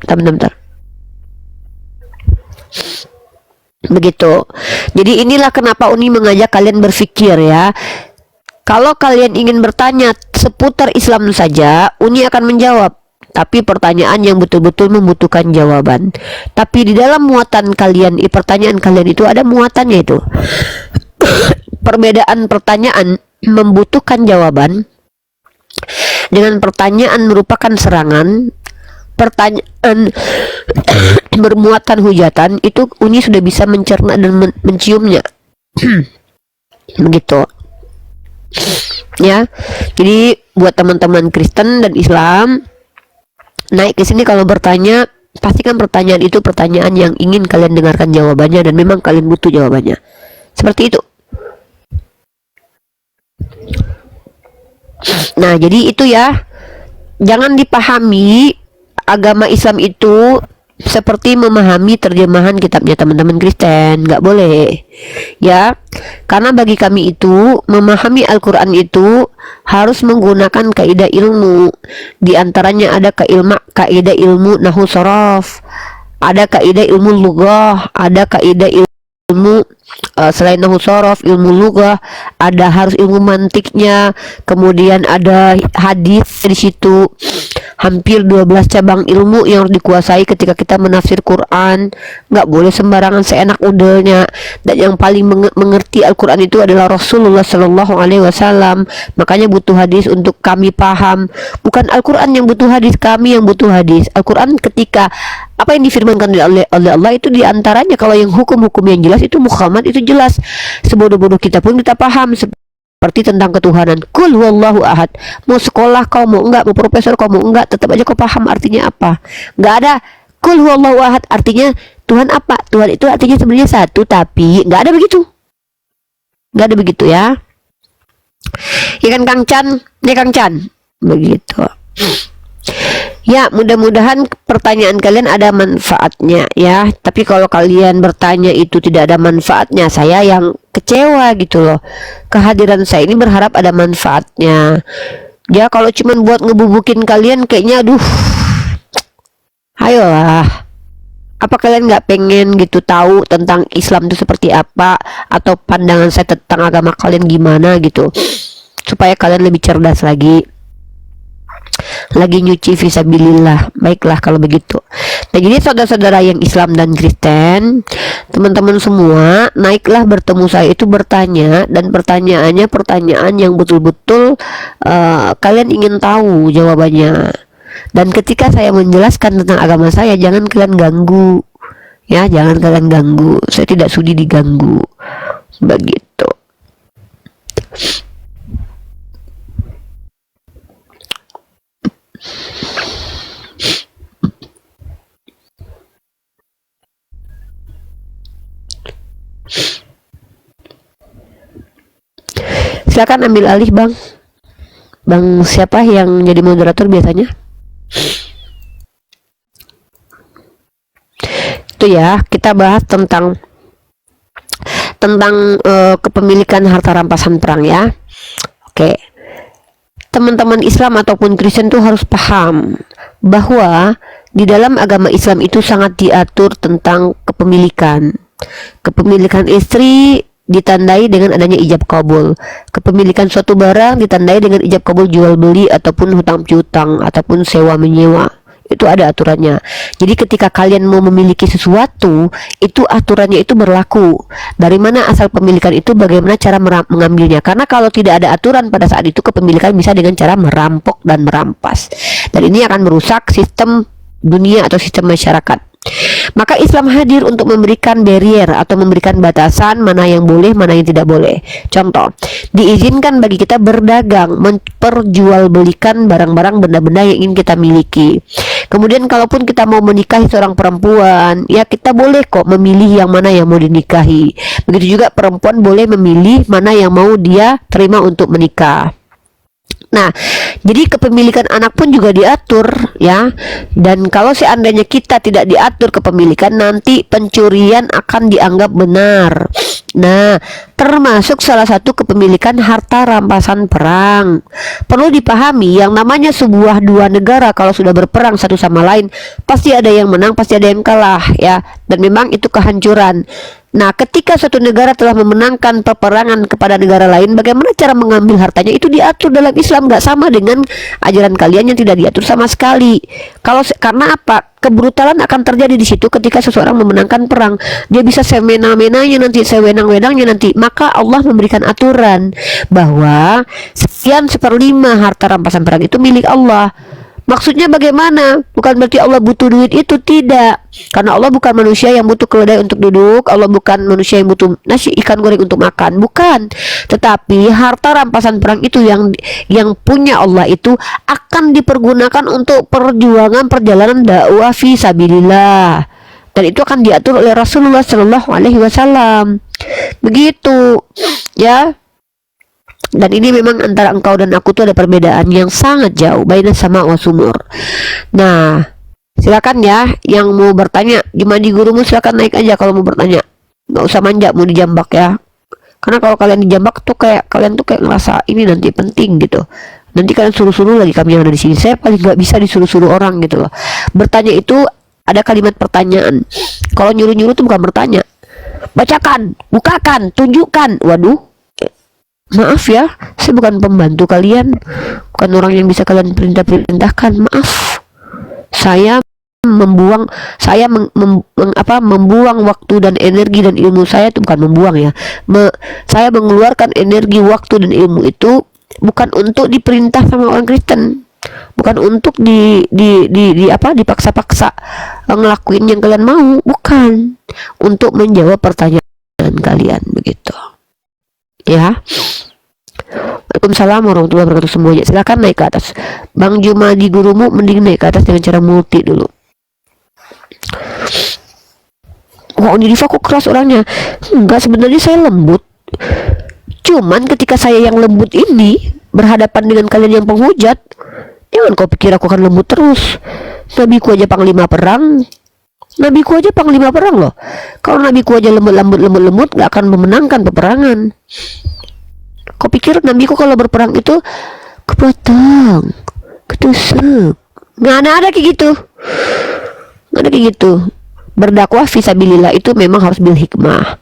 Speaker 1: Bentar. Begitu. Jadi inilah kenapa Uni mengajak kalian berpikir ya. Kalau kalian ingin bertanya seputar Islam saja, Uni akan menjawab. Tapi pertanyaan yang betul-betul membutuhkan jawaban. Tapi di dalam muatan kalian, pertanyaan kalian itu ada muatannya itu. Perbedaan pertanyaan membutuhkan jawaban dengan pertanyaan merupakan serangan, pertanyaan bermuatan hujatan, itu Uni sudah bisa mencerna dan menciumnya. Begitu ya. Jadi buat teman-teman Kristen dan Islam naik ke sini kalau bertanya, pastikan pertanyaan itu pertanyaan yang ingin kalian dengarkan jawabannya dan memang kalian butuh jawabannya. Seperti itu. Nah, jadi itu ya. Jangan dipahami agama Islam itu seperti memahami terjemahan kitabnya teman-teman Kristen, nggak boleh ya, karena bagi kami itu memahami Al-Quran itu harus menggunakan kaidah ilmu. Di antaranya ada kaidah ilmu nahwu sorof, ada kaidah ilmu lughah, ada kaidah ilmu selain nahwu sorof, ilmu lughah, ada harus ilmu mantiknya, kemudian ada hadis di situ. Hampir 12 cabang ilmu yang harus dikuasai ketika kita menafsir Quran. Nggak boleh sembarangan seenak udelnya. Dan yang paling mengerti Al-Quran itu adalah Rasulullah Shallallahu Alaihi Wasallam. Makanya butuh hadis untuk kami paham. Bukan Al-Quran yang butuh hadis, kami yang butuh hadis. Al-Quran ketika apa yang difirmankan oleh Allah itu diantaranya, kalau yang hukum-hukum yang jelas itu muhammad itu jelas. Sebodoh-bodoh kita pun kita paham. Seperti tentang ketuhanan, kul huwallahu ahad. Mau sekolah kau mau enggak, mau profesor kau mau enggak, tetap aja kau paham artinya apa. Enggak ada kul huwallahu ahad artinya Tuhan apa. Tuhan itu artinya sebenarnya satu, tapi enggak ada begitu. Enggak ada begitu ya. Ya kan Kang Chan? Nih Kang Chan. Begitu. Ya, mudah-mudahan pertanyaan kalian ada manfaatnya ya. Tapi kalau kalian bertanya itu tidak ada manfaatnya, saya yang kecewa gitu loh. Kehadiran saya ini berharap ada manfaatnya. Ya, kalau cuman buat ngebubukin kalian kayaknya aduh. Ayolah. Apa kalian nggak pengen gitu tahu tentang Islam itu seperti apa, atau pandangan saya tentang agama kalian gimana gitu, supaya kalian lebih cerdas lagi nyuci fisabilillah. Baiklah kalau begitu. Nah, jadi saudara-saudara yang Islam dan Kristen, teman-teman semua, naiklah bertemu saya itu bertanya, dan pertanyaannya pertanyaan yang betul-betul kalian ingin tahu jawabannya. Dan ketika saya menjelaskan tentang agama saya, jangan kalian ganggu ya, jangan kalian ganggu. Saya tidak sudi diganggu. Begitu. Silakan ambil alih Bang. Bang siapa yang jadi moderator biasanya? Itu ya, kita bahas tentang kepemilikan harta rampasan perang ya. Oke. Teman-teman Islam ataupun Kristen tuh harus paham bahwa di dalam agama Islam itu sangat diatur tentang kepemilikan. Kepemilikan istri ditandai dengan adanya ijab kabul. Kepemilikan suatu barang ditandai dengan ijab kabul jual beli ataupun hutang piutang ataupun sewa menyewa. Itu ada aturannya. Jadi ketika kalian mau memiliki sesuatu, itu aturannya itu berlaku. Dari mana asal pemilikan itu, bagaimana cara mengambilnya. Karena kalau tidak ada aturan pada saat itu, kepemilikan bisa dengan cara merampok dan merampas. Dan ini akan merusak sistem dunia atau sistem masyarakat. Maka Islam hadir untuk memberikan barrier atau memberikan batasan mana yang boleh, mana yang tidak boleh. Contoh, diizinkan bagi kita berdagang, memperjualbelikan barang-barang benda-benda yang ingin kita miliki. Kemudian kalaupun kita mau menikahi seorang perempuan, ya kita boleh kok memilih yang mana yang mau dinikahi. Begitu juga perempuan boleh memilih mana yang mau dia terima untuk menikah. Nah, jadi kepemilikan anak pun juga diatur ya. Dan kalau seandainya kita tidak diatur kepemilikan, nanti pencurian akan dianggap benar. Nah, termasuk salah satu kepemilikan harta rampasan perang. Perlu dipahami, yang namanya sebuah dua negara kalau sudah berperang satu sama lain, pasti ada yang menang, pasti ada yang kalah ya. Dan memang itu kehancuran. Nah, ketika suatu negara telah memenangkan peperangan kepada negara lain, bagaimana cara mengambil hartanya itu diatur dalam Islam, nggak sama dengan ajaran kalian yang tidak diatur sama sekali. Karena apa? Kebrutalan akan terjadi di situ ketika seseorang memenangkan perang. Dia bisa semena-menanya nanti, sewenang-wenangnya nanti. Maka Allah memberikan aturan bahwa sekian 1/5 harta rampasan perang itu milik Allah. Maksudnya bagaimana? Bukan berarti Allah butuh duit itu, tidak. Karena Allah bukan manusia yang butuh keledai untuk duduk. Allah bukan manusia yang butuh nasi ikan goreng untuk makan, bukan. Tetapi harta rampasan perang itu yang punya Allah itu akan dipergunakan untuk perjuangan perjalanan dakwah fi sabilillah. Dan itu akan diatur oleh Rasulullah Shallallahu Alaihi Wasallam. Begitu, ya. Dan ini memang antara engkau dan aku tuh ada perbedaan yang sangat jauh, baina sama wa sumur. Nah, silakan ya yang mau bertanya, gimana di gurumu, silakan naik aja kalau mau bertanya. Nggak usah manja mau dijambak ya. Karena kalau kalian dijambak tuh kayak kalian tuh kayak ngerasa ini nanti penting gitu. Nanti kalian suruh-suruh lagi kami yang ada di sini. Saya paling nggak bisa disuruh-suruh orang gitu loh. Bertanya itu ada kalimat pertanyaan. Kalau nyuruh-nyuruh tuh bukan bertanya. Bacakan, bukakan, tunjukkan. Waduh. Maaf ya, saya bukan pembantu kalian, bukan orang yang bisa kalian perintahkan. Maaf, saya membuang waktu dan energi dan ilmu saya itu bukan membuang ya. Saya mengeluarkan energi, waktu dan ilmu itu bukan untuk diperintah sama orang Kristen, bukan untuk dipaksa-paksa ngelakuin yang kalian mau, bukan, untuk menjawab pertanyaan kalian, begitu. Ya. Waalaikumsalam warahmatullahi wabarakatuh semuanya. Silakan naik ke atas. Bang Jumadi gurumu mending naik ke atas dengan cara multi dulu. Wah, ini Diva kok keras orangnya? Enggak, sebenarnya saya lembut. Cuman ketika saya yang lembut ini berhadapan dengan kalian yang penghujat, jangan kau pikir aku akan lembut terus. Nabiku aja panglima perang. Nabiku aja panglima perang loh. Kalau nabiku aja lembut gak akan memenangkan peperangan. Kau pikir nabiku kalau berperang itu kepotong, ketusuk? Nggak ada kayak gitu. Nggak ada kayak gitu. Berdakwah fisabilillah itu memang harus bil hikmah.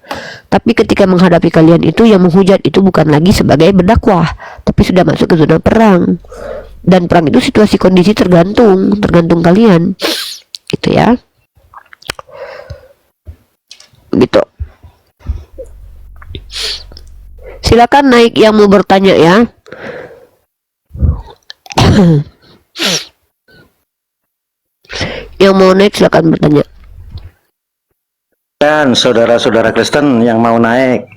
Speaker 1: Tapi ketika menghadapi kalian itu yang menghujat itu bukan lagi sebagai berdakwah, tapi sudah masuk ke zona perang. Dan perang itu situasi kondisi tergantung kalian. Gitu ya. Gitu. Silakan naik yang mau bertanya ya. Yang mau naik silakan bertanya.
Speaker 8: Dan saudara-saudara Kristen yang mau naik,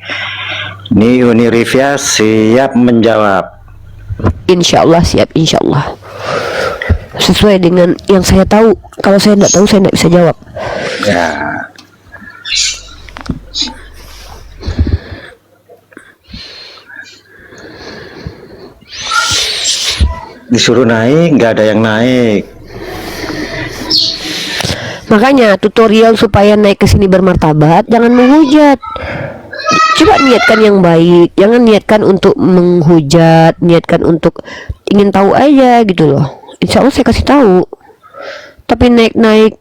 Speaker 8: ini Uni Rifia siap menjawab.
Speaker 1: Insya Allah siap, insya Allah. Sesuai dengan yang saya tahu. Kalau saya tidak tahu, saya tidak bisa jawab.
Speaker 8: Ya. Disuruh naik, nggak ada yang naik.
Speaker 1: Makanya tutorial supaya naik ke sini bermartabat, jangan menghujat. Coba niatkan yang baik, jangan niatkan untuk menghujat, niatkan untuk ingin tahu aja gitu loh. Insya Allah saya kasih tahu. Tapi naik-naik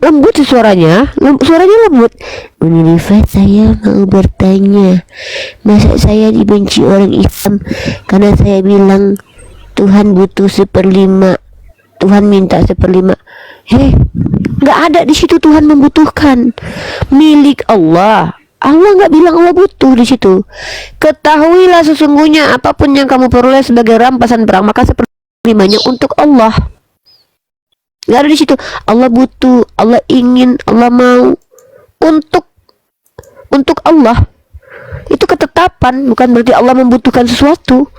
Speaker 1: lembut sih suaranya lembut. Unilever, saya mau bertanya, masa saya dibenci orang Islam karena saya bilang Tuhan butuh 1/5, Tuhan minta 1/5. Nggak ada di situ Tuhan membutuhkan, milik Allah. Allah nggak bilang Allah butuh di situ. Ketahuilah sesungguhnya apapun yang kamu peroleh sebagai rampasan perang, maka 1/5-nya untuk Allah. Nggak ada di situ Allah butuh, Allah ingin, Allah mau. Untuk Allah itu ketetapan, bukan berarti Allah membutuhkan sesuatu.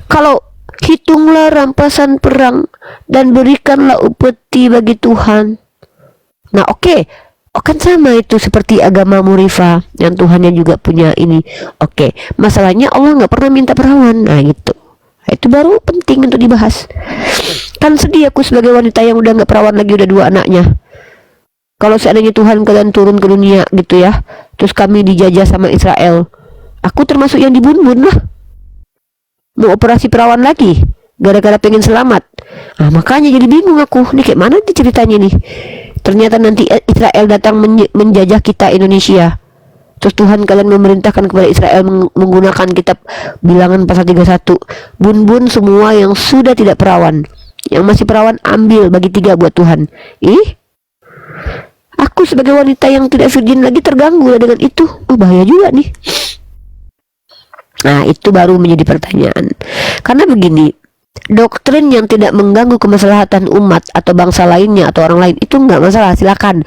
Speaker 1: Kalau hitunglah rampasan perang dan berikanlah upeti bagi Tuhan. Nah oke, kan sama itu seperti agama Murifa yang Tuhannya juga punya ini. Oke, masalahnya Allah nggak pernah minta perawan. Nah gitu. Nah, itu baru penting untuk dibahas. Kan sedih aku sebagai wanita yang udah nggak perawan lagi, udah 2 anaknya. Kalau seandainya Tuhan kalian turun ke dunia gitu ya, terus kami dijajah sama Israel, aku termasuk yang dibun-bun lah. Mau operasi perawan lagi gara-gara pengen selamat. Nah makanya jadi bingung aku, nih kayak mana nih ceritanya nih. Ternyata nanti Israel datang menjajah kita Indonesia, terus Tuhan kalian memerintahkan kepada Israel menggunakan kitab Bilangan pasal 31. Bun-bun semua yang sudah tidak perawan, yang masih perawan ambil bagi 3 buat Tuhan. Aku sebagai wanita yang tidak virgin lagi terganggu dengan itu. Oh bahaya juga nih. Nah itu baru menjadi pertanyaan. Karena begini, doktrin yang tidak mengganggu kemaslahatan umat atau bangsa lainnya atau orang lain itu nggak masalah, silakan.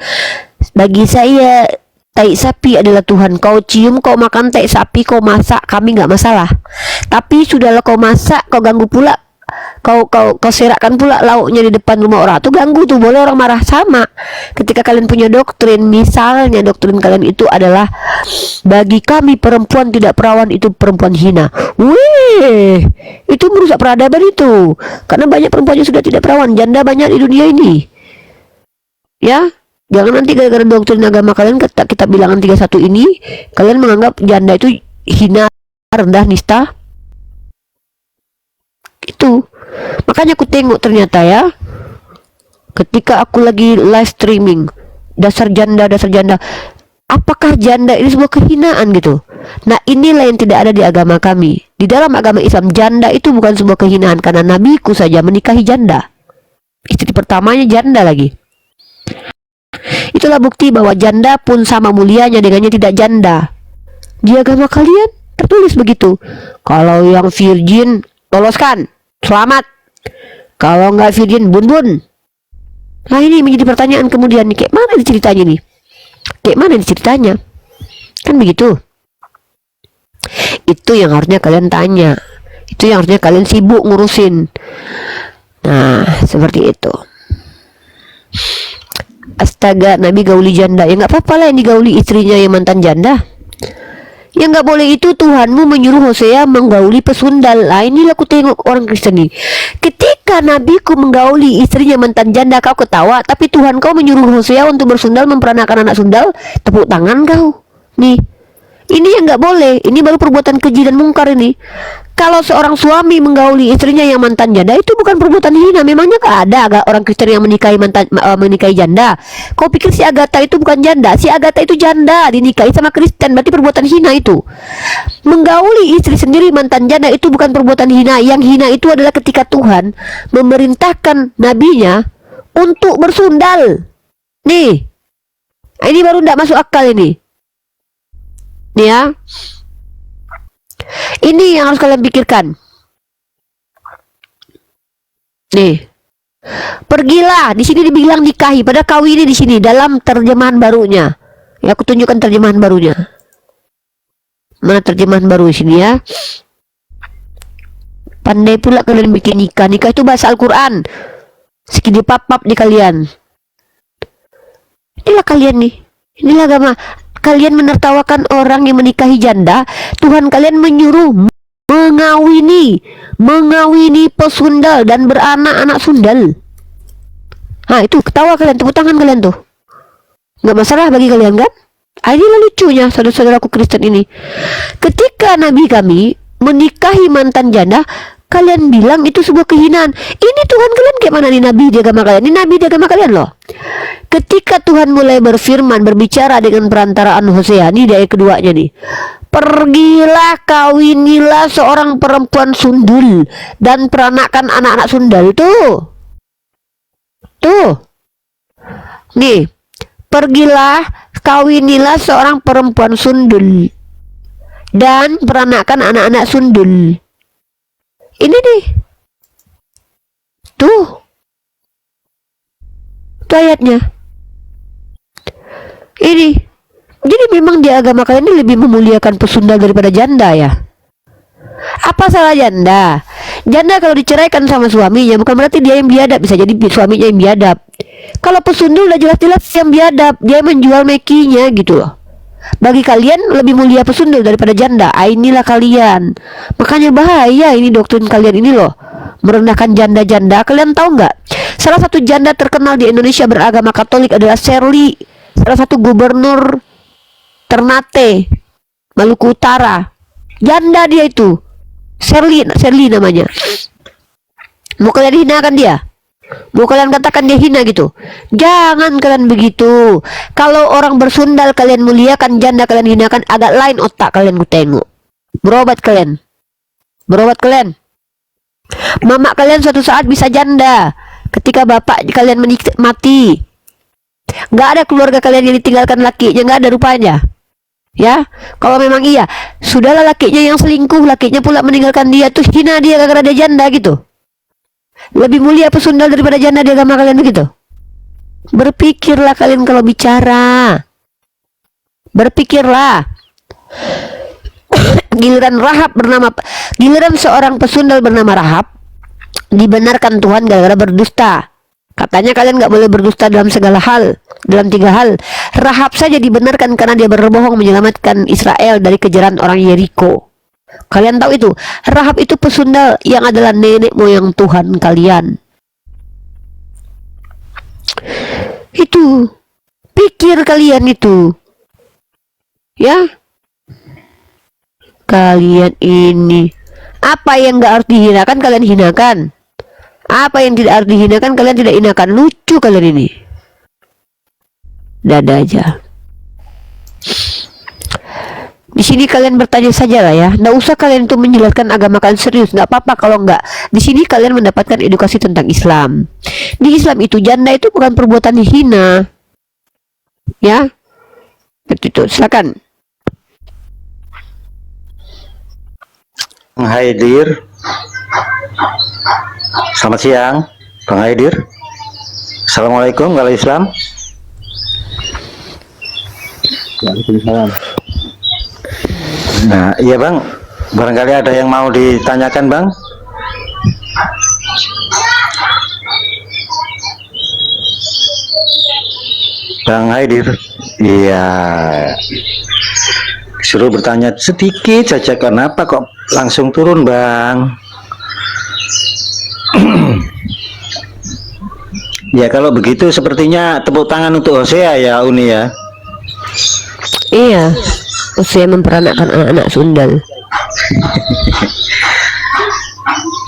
Speaker 1: Bagi saya tai sapi adalah Tuhan. Kau cium, kau makan tai sapi, kau masak, kami nggak masalah. Tapi sudahlah kau masak, kau ganggu pula, kau serakkan pula lauknya di depan rumah orang, tuh ganggu tuh, boleh orang marah. Sama ketika kalian punya doktrin, misalnya doktrin kalian itu adalah bagi kami perempuan tidak perawan itu perempuan hina. Wih, itu merusak peradaban itu, karena banyak perempuan yang sudah tidak perawan, janda banyak di dunia ini. Ya, jangan nanti gara-gara doktrin agama kalian, kita bilangan 31 ini, kalian menganggap janda itu hina, rendah, nista. Itu makanya aku tengok ternyata ya, ketika aku lagi live streaming, dasar janda, apakah janda ini sebuah kehinaan gitu? Nah, inilah yang tidak ada di agama kami. Di dalam agama Islam, janda itu bukan sebuah kehinaan, karena nabiku saja menikahi janda, istri pertamanya janda lagi. Itulah bukti bahwa janda pun sama mulianya dengannya tidak janda. Di agama kalian tertulis begitu. Kalau yang virgin loloskan, selamat. Kalau nggak virgin, bun-bun. Nah, ini menjadi pertanyaan kemudian nih, kayak mana ceritanya nih? Kayak mana ceritanya? Kan begitu. Itu yang harusnya kalian tanya. Itu yang harusnya kalian sibuk ngurusin. Nah, seperti itu. Astaga, Nabi gauli janda. Ya nggak apa-apa lah yang digauli istrinya yang mantan janda. Yang nggak boleh itu Tuhanmu menyuruh Hosea menggauli pesundal. Nah, inilah aku tengok orang Kristen nih. Ketika nabiku menggauli istrinya mantan janda, kau ketawa. Tapi Tuhan kau menyuruh Hosea untuk bersundal, memperanakan anak sundal. Tepuk tangan kau. Nih, ini yang nggak boleh. Ini baru perbuatan keji dan mungkar ini. Kalau seorang suami menggauli istrinya yang mantan janda, itu bukan perbuatan hina. Memangnya nggak ada orang Kristen yang menikahi janda? Kau pikir si Agatha itu bukan janda? Si Agatha itu janda, dinikahi sama Kristen, berarti perbuatan hina itu. Menggauli istri sendiri mantan janda itu bukan perbuatan hina. Yang hina itu adalah ketika Tuhan memerintahkan nabinya untuk bersundal. Nih, ini baru tidak masuk akal ini. Nih ya. Ini yang harus kalian pikirkan. Nih, pergilah. Di sini dibilang nikahi, pada kawini di sini dalam terjemahan barunya. Ya, aku tunjukkan terjemahan barunya. Mana terjemahan baru di sini ya? Pandai pula kalian bikin nikah. Nikah itu bahasa Al-Quran. Segini pap-pap di kalian. Inilah kalian nih. Inilah agama. Kalian menertawakan orang yang menikahi janda. Tuhan kalian menyuruh mengawini pesundal dan beranak-anak sundal. Nah, itu ketawa kalian, tepuk tangan kalian tuh. Nggak masalah bagi kalian kan? Inilah lucunya saudara-saudaraku Kristen ini. Ketika nabi kami menikahi mantan janda, kalian bilang itu sebuah kehinaan. Ini Tuhan kalian kayak mana nih nabi di agama kalian? Ini nabi di agama kalian loh. Ketika Tuhan mulai berfirman, berbicara dengan perantaraan Hosea, ini di ayat keduanya nih. Pergilah kawinilah seorang perempuan sundul dan peranakan anak-anak sundal. Tuh. Nih, pergilah kawinilah seorang perempuan sundul dan peranakan anak-anak sundul. Ini nih. Tuh ayatnya. Ini. Jadi memang di agama kalian ini lebih memuliakan pesundal daripada janda ya. Apa salah janda? Janda kalau diceraikan sama suaminya bukan berarti dia yang biadab, bisa jadi suaminya yang biadab. Kalau pesundul udah jelas-jelas yang biadab, dia menjual mekinya gitu loh. Bagi kalian lebih mulia pesundul daripada janda. Inilah kalian. Makanya bahaya ini doktrin kalian ini loh, merendahkan janda-janda. Kalian tahu nggak? Salah satu janda terkenal di Indonesia beragama Katolik adalah Shirley, salah satu gubernur Ternate, Maluku Utara. Janda dia itu, Shirley namanya. Mau kalian hinakan dia? Mau kalian katakan dia hina gitu? Jangan kalian begitu. Kalau orang bersundal kalian muliakan, janda kalian hinakan, agak lain otak kalian ku tengok. Berobat kalian. Mama kalian suatu saat bisa janda ketika bapak kalian mati. Gak ada keluarga kalian yang ditinggalkan lakinya, gak ada rupanya. Ya, kalau memang iya, sudahlah lakinya yang selingkuh, lakinya pula meninggalkan dia, tuh hina dia gara-gara dia janda gitu. Lebih mulia pesundal daripada janda di agama kalian begitu? Berpikirlah kalian kalau bicara. Berpikirlah. Giliran seorang pesundal bernama Rahab dibenarkan Tuhan gara-gara berdusta. Katanya kalian nggak boleh berdusta dalam segala hal, dalam 3 hal. Rahab saja dibenarkan karena dia berbohong menyelamatkan Israel dari kejaran orang Yeriko. Kalian tahu itu? Rahab itu pesundal yang adalah nenek moyang Tuhan kalian. Itu, pikir kalian itu, ya. Kalian ini, apa yang nggak harus dihinakan kalian hinakan. Apa yang tidak harus dihinakan kalian tidak hinakan. Lucu kalian ini. Dada aja. Di sini kalian bertanya saja lah ya. Nggak usah kalian tuh menjelaskan agama kalian serius. Nggak apa-apa kalau nggak. Di sini kalian mendapatkan edukasi tentang Islam. Di Islam itu janda itu bukan perbuatan hina. Ya, itu silakan.
Speaker 8: Bang Haidir. Selamat siang, Bang Haidir. Assalamualaikum kalau Islam.
Speaker 6: Waalaikumsalam.
Speaker 8: Nah, iya Bang, barangkali ada yang mau ditanyakan Bang. Bang Haidir, iya, suruh bertanya sedikit saja, kenapa kok langsung turun Bang? Ya kalau begitu sepertinya tepuk tangan untuk Hosea ya Uni ya.
Speaker 1: Iya, Hosea memperanakkan anak-anak sundal.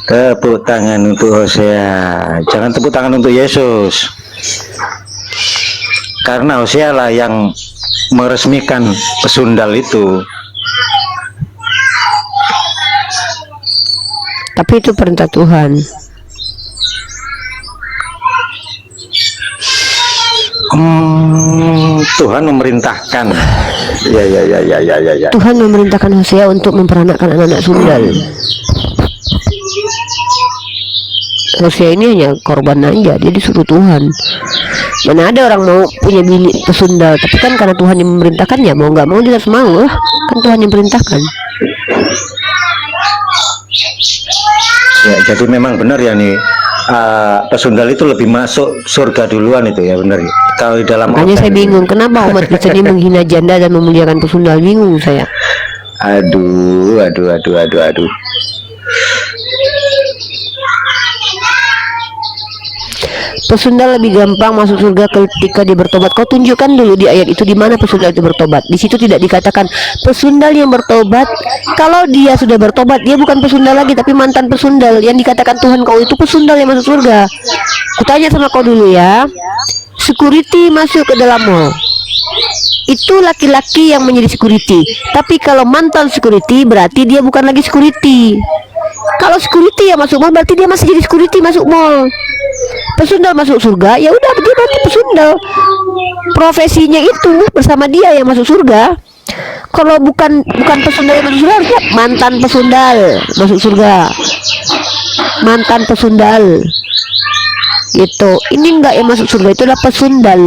Speaker 8: Tepuk tangan untuk Hosea, jangan tepuk tangan untuk Yesus. Karena Hosea lah yang meresmikan pesundal itu.
Speaker 1: Tapi itu perintah Tuhan.
Speaker 8: Tuhan memerintahkan. Ya.
Speaker 1: Tuhan memerintahkan Hosea untuk memperanakkan anak-anak sundal. Hosea ini hanya korban aja, dia disuruh Tuhan. Mana ada orang mau punya bini pesundal, tapi kan karena Tuhan yang memerintahkannya, mau nggak mau dia harus mau lah, kan Tuhan yang perintahkan.
Speaker 8: Ya, jadi memang benar ya nih, pesundal itu lebih masuk surga duluan itu ya, benar ya. Kalau di dalam
Speaker 1: makanya saya bingung kenapa umat Kristen ini menghina janda dan memuliakan pesundal, bingung saya.
Speaker 8: Aduh.
Speaker 1: Pesundal lebih gampang masuk surga ketika dia bertobat. Kau tunjukkan dulu di ayat itu di mana pesundal itu bertobat. Di situ tidak dikatakan pesundal yang bertobat. Kalau dia sudah bertobat, dia bukan pesundal lagi tapi mantan pesundal. Yang dikatakan Tuhan kau itu pesundal yang masuk surga. Kutanya sama kau dulu ya. Security masuk ke dalam mall. Itu laki-laki yang menjadi security. Tapi kalau mantan security berarti dia bukan lagi security. Kalau security yang masuk mall berarti dia masih jadi security masuk mall. Pesundal masuk surga, ya udah dia berarti pesundal. Profesinya itu bersama dia yang masuk surga. Kalau bukan pesundal yang masuk surga, mantan pesundal masuk surga. Mantan pesundal. Gitu. Ini enggak yang masuk surga, itu adalah pesundal.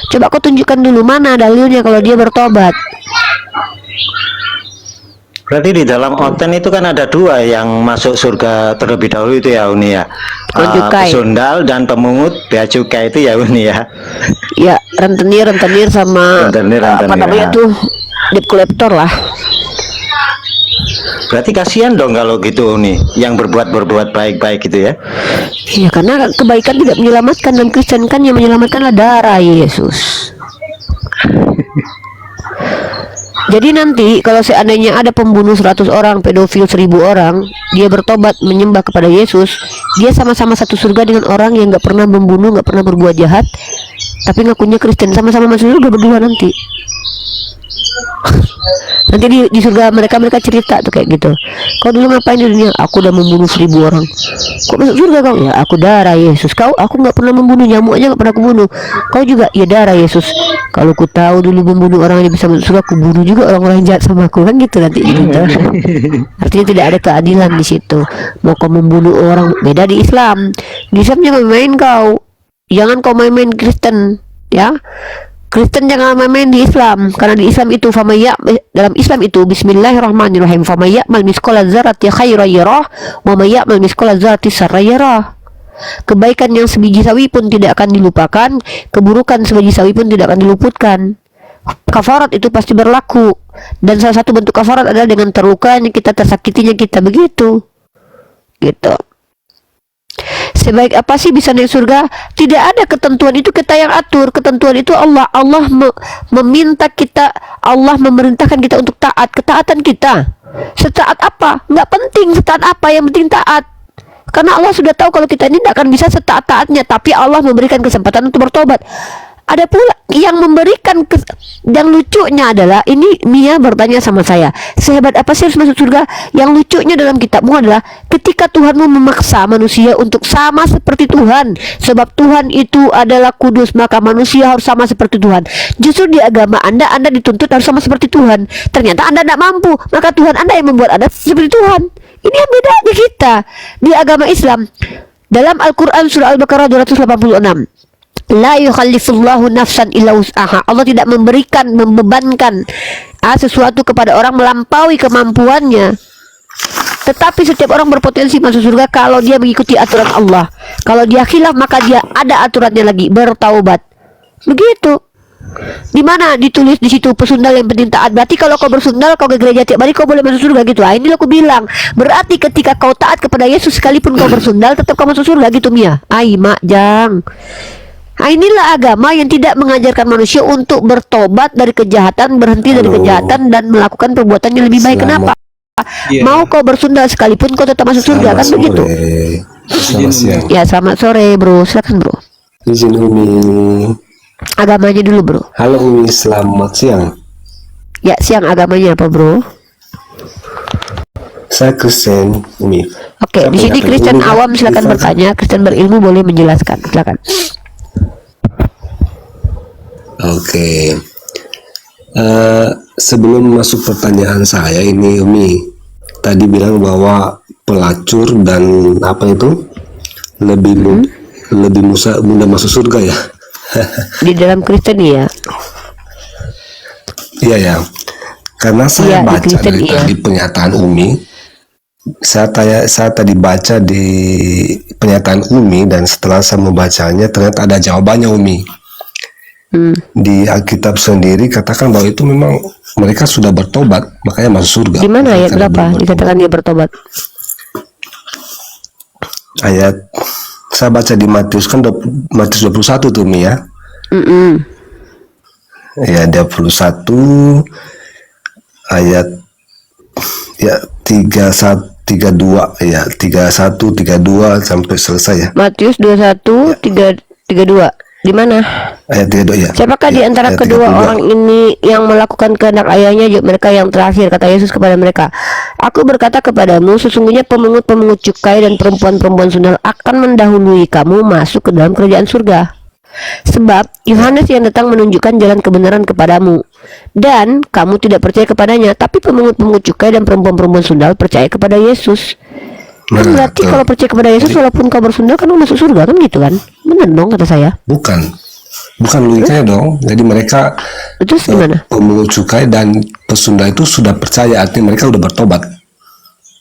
Speaker 1: Coba kau tunjukkan dulu mana dalilnya kalau dia bertobat.
Speaker 8: Berarti di dalam oten itu kan ada 2 yang masuk surga terlebih dahulu itu ya Uni ya. Pesundal dan pemungut bea cukai itu ya Uni ya.
Speaker 1: Ya, rentenir sama apa namanya tuh, debt collector lah.
Speaker 8: Berarti kasihan dong kalau gitu Uni, yang berbuat baik-baik gitu ya.
Speaker 1: Iya, karena kebaikan tidak menyelamatkan, dan Kristen kan yang menyelamatkanlah darah Yesus. Jadi nanti kalau seandainya ada pembunuh 100 orang, pedofil 1000 orang, dia bertobat menyembah kepada Yesus, dia sama-sama satu surga dengan orang yang nggak pernah membunuh, nggak pernah berbuat jahat, tapi ngakunya Kristen, sama-sama masuk surga berdua nanti. Nanti di surga mereka cerita tuh kayak gitu. Kau dulu ngapain di dunia? Aku udah membunuh 1000 orang. Kok masuk surga kau? Ya aku darah Yesus. Kau? Aku nggak pernah membunuh, nyamuk aja nggak pernah aku bunuh. Kau juga? Ya darah Yesus. Kalau ku tahu dulu membunuh orang yang bisa masuk surga, aku bunuh juga orang-orang jahat sama aku, kan gitu nanti gitu. Artinya tidak ada keadilan di situ. Mau kau membunuh orang, beda di Islam. Di Islam jangan main kau. Jangan kau main-main Kristen, ya. Kristen jangan main-main di Islam, karena di Islam itu dalam Islam itu bismillahirrahmanirrahim, famayyamal misqala dzarrati khairan yarah wa may ya'mal misqala dzarrati syarran yarah. Kebaikan yang sebiji sawi pun tidak akan dilupakan, keburukan sebiji sawi pun tidak akan diluputkan. Kafarat itu pasti berlaku, dan salah satu bentuk kafarat adalah dengan terlukanya kita, tersakitinya kita, begitu gitu. Sebaik apa sih bisa naik surga? Tidak ada ketentuan, itu kita yang atur. Ketentuan itu Allah meminta kita, Allah memerintahkan kita untuk taat. Ketaatan kita setaat apa? Nggak penting setaat apa, yang penting taat. Karena Allah sudah tahu kalau kita ini tidak akan bisa setaat-taatnya, tapi Allah memberikan kesempatan untuk bertobat. Ada pula yang memberikan yang lucunya adalah ini, Mia bertanya sama saya, sehebat apa sih harus masuk surga? Yang lucunya dalam kitabmu adalah ketika Tuhanmu memaksa manusia untuk sama seperti Tuhan, sebab Tuhan itu adalah kudus, maka manusia harus sama seperti Tuhan. Justru di agama Anda dituntut harus sama seperti Tuhan. Ternyata Anda tidak mampu, maka Tuhan Anda yang membuat Anda seperti Tuhan. Ini yang beda di kita. Di agama Islam, dalam Al-Quran surah Al-Baqarah 286, la yukhallifullahu nafsan illa wus'aha. Allah tidak membebankan sesuatu kepada orang melampaui kemampuannya. Tetapi setiap orang berpotensi masuk surga kalau dia mengikuti aturan Allah. Kalau dia khilaf, maka dia ada aturannya lagi, bertaubat. Begitu. Di mana ditulis di situ pesundal yang penting taat? Berarti kalau kau bersundal, kau ke gereja tiap hari, kau boleh masuk surga gitu. Ini aku bilang. Berarti ketika kau taat kepada Yesus sekalipun kau bersundal, tetap kau masuk surga gitu, Mia. Mak jang. Inilah agama yang tidak mengajarkan manusia untuk bertobat dari kejahatan, berhenti dari kejahatan, dan melakukan perbuatan yang lebih baik. Kenapa? Mau kau bersundal sekalipun kau tetap masuk surga, kan begitu?
Speaker 10: Selamat siang.
Speaker 1: Ya, selamat sore, bro. Silakan, bro.
Speaker 10: Izin Umi.
Speaker 1: Agamanya dulu, bro.
Speaker 10: Halo Umi, selamat siang.
Speaker 1: Ya, siang. Agamanya apa, bro?
Speaker 10: Saya Kristen, Umi.
Speaker 1: Oke, di sini Kristen awam, silakan bertanya. Kristen berilmu boleh menjelaskan. Silakan.
Speaker 10: Oke. Sebelum masuk pertanyaan saya ini, Umi tadi bilang bahwa pelacur dan apa itu lebih mudah masuk surga ya?
Speaker 1: Di dalam Kristen ya?
Speaker 10: Iya ya. Karena saya baca dari tadi pernyataan Umi, saya tadi baca di pernyataan Umi, dan setelah saya membacanya ternyata ada jawabannya, Umi. Di Alkitab sendiri katakan bahwa itu memang mereka sudah bertobat, makanya masuk surga.
Speaker 1: Di mana ayat berapa dikatakan dia bertobat?
Speaker 10: Ayat saya baca di Matius, kan Matius 21 tuh, Mi ya. Ya, 21 ayat ya 32 ya 31 32 sampai selesai ya.
Speaker 1: Matius 21 32. Di mana?
Speaker 10: Ayat 32 ya.
Speaker 1: Siapakah di antara kedua orang ini yang melakukan kehendak ayahnya? Jawab mereka, yang terakhir. Kata Yesus kepada mereka, aku berkata kepadamu, sesungguhnya pemungut-pemungut cukai dan perempuan-perempuan sundal akan mendahului kamu masuk ke dalam kerajaan surga. Sebab Yohanes yang datang menunjukkan jalan kebenaran kepadamu, dan kamu tidak percaya kepadanya. Tapi pemungut-pemungut cukai dan perempuan-perempuan sundal percaya kepada Yesus. Kan berarti kalau percaya kepada Yesus, walaupun kau bersundal kan masuk surga, kan gitu kan? Benar dong kata saya.
Speaker 10: Bukan logikanya dong. Jadi mereka
Speaker 1: terus gimana?
Speaker 10: Pemungut cukai dan pesundal itu sudah percaya, artinya mereka sudah bertobat.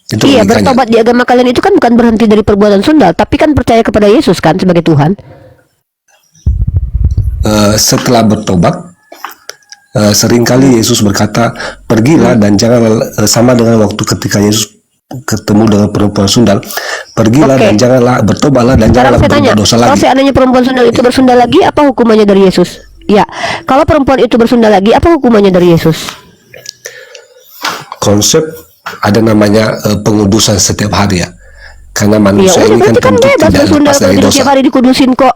Speaker 10: Itu
Speaker 1: iya,
Speaker 10: logikanya.
Speaker 1: bertobat di agama kalian itu kan bukan berhenti dari perbuatan sundal, tapi kan percaya kepada Yesus kan sebagai Tuhan.
Speaker 10: Setelah bertobat, seringkali Yesus berkata, pergilah dan jangan sama dengan waktu ketika Yesus ketemu dengan perempuan sundal, pergilah dan janganlah, bertobatlah dan janganlah berbuat dosa lagi.
Speaker 1: Kalau seandainya perempuan sundal itu bersundal lagi, apa hukumannya dari Yesus? Ya, kalau perempuan itu bersundal lagi, apa hukumannya dari Yesus?
Speaker 10: Konsep ada namanya pengudusan setiap hari ya, karena manusia ini kan tentu tidak lepas dari dosa.
Speaker 1: Setiap hari dikudusin kok.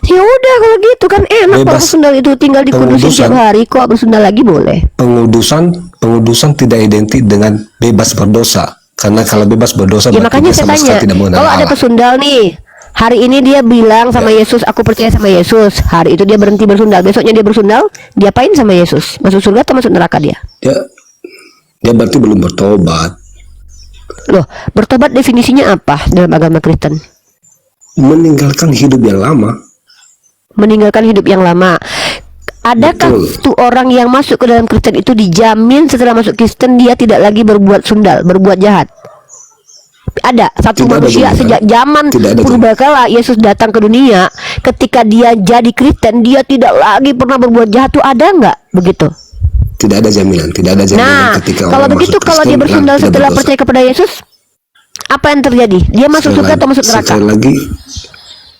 Speaker 1: Ya udah kalau gitu kan enak, kalau bersundal itu tinggal dikudusin setiap hari, kok bersundal lagi boleh.
Speaker 10: Pengudusan pengudusan tidak identik dengan bebas berdosa. Karena kalau bebas berdosa
Speaker 1: Ya
Speaker 10: berarti
Speaker 1: makanya
Speaker 10: dia
Speaker 1: saya
Speaker 10: sama
Speaker 1: tanya,
Speaker 10: sekali tidak mengenal
Speaker 1: kalau ada
Speaker 10: Allah.
Speaker 1: pesundal nih, hari ini dia bilang sama Yesus, aku percaya sama Yesus. Hari itu dia berhenti bersundal, besoknya dia bersundal, diapain sama Yesus? Masuk surga atau masuk neraka dia?
Speaker 10: Dia berarti belum bertobat.
Speaker 1: Loh, bertobat definisinya apa dalam agama Kristen?
Speaker 10: Meninggalkan hidup yang lama.
Speaker 1: Meninggalkan hidup yang lama. Adakah tuh orang yang masuk ke dalam Kristen itu dijamin setelah masuk Kristen dia tidak lagi berbuat sundal, berbuat jahat? Ada satu
Speaker 10: Tidak
Speaker 1: manusia
Speaker 10: ada
Speaker 1: sejak zaman purbakala Yesus datang ke dunia, ketika dia jadi Kristen dia tidak lagi pernah berbuat jahat, tuh ada nggak begitu?
Speaker 10: Tidak ada jaminan, tidak ada jaminan
Speaker 1: Nah,
Speaker 10: ketika
Speaker 1: kalau
Speaker 10: orang
Speaker 1: begitu
Speaker 10: masuk
Speaker 1: kalau
Speaker 10: Kristen
Speaker 1: dia bersundal
Speaker 10: tidak
Speaker 1: setelah
Speaker 10: berdosa.
Speaker 1: percaya kepada Yesus, apa yang terjadi? Dia masuk surga atau masuk neraka?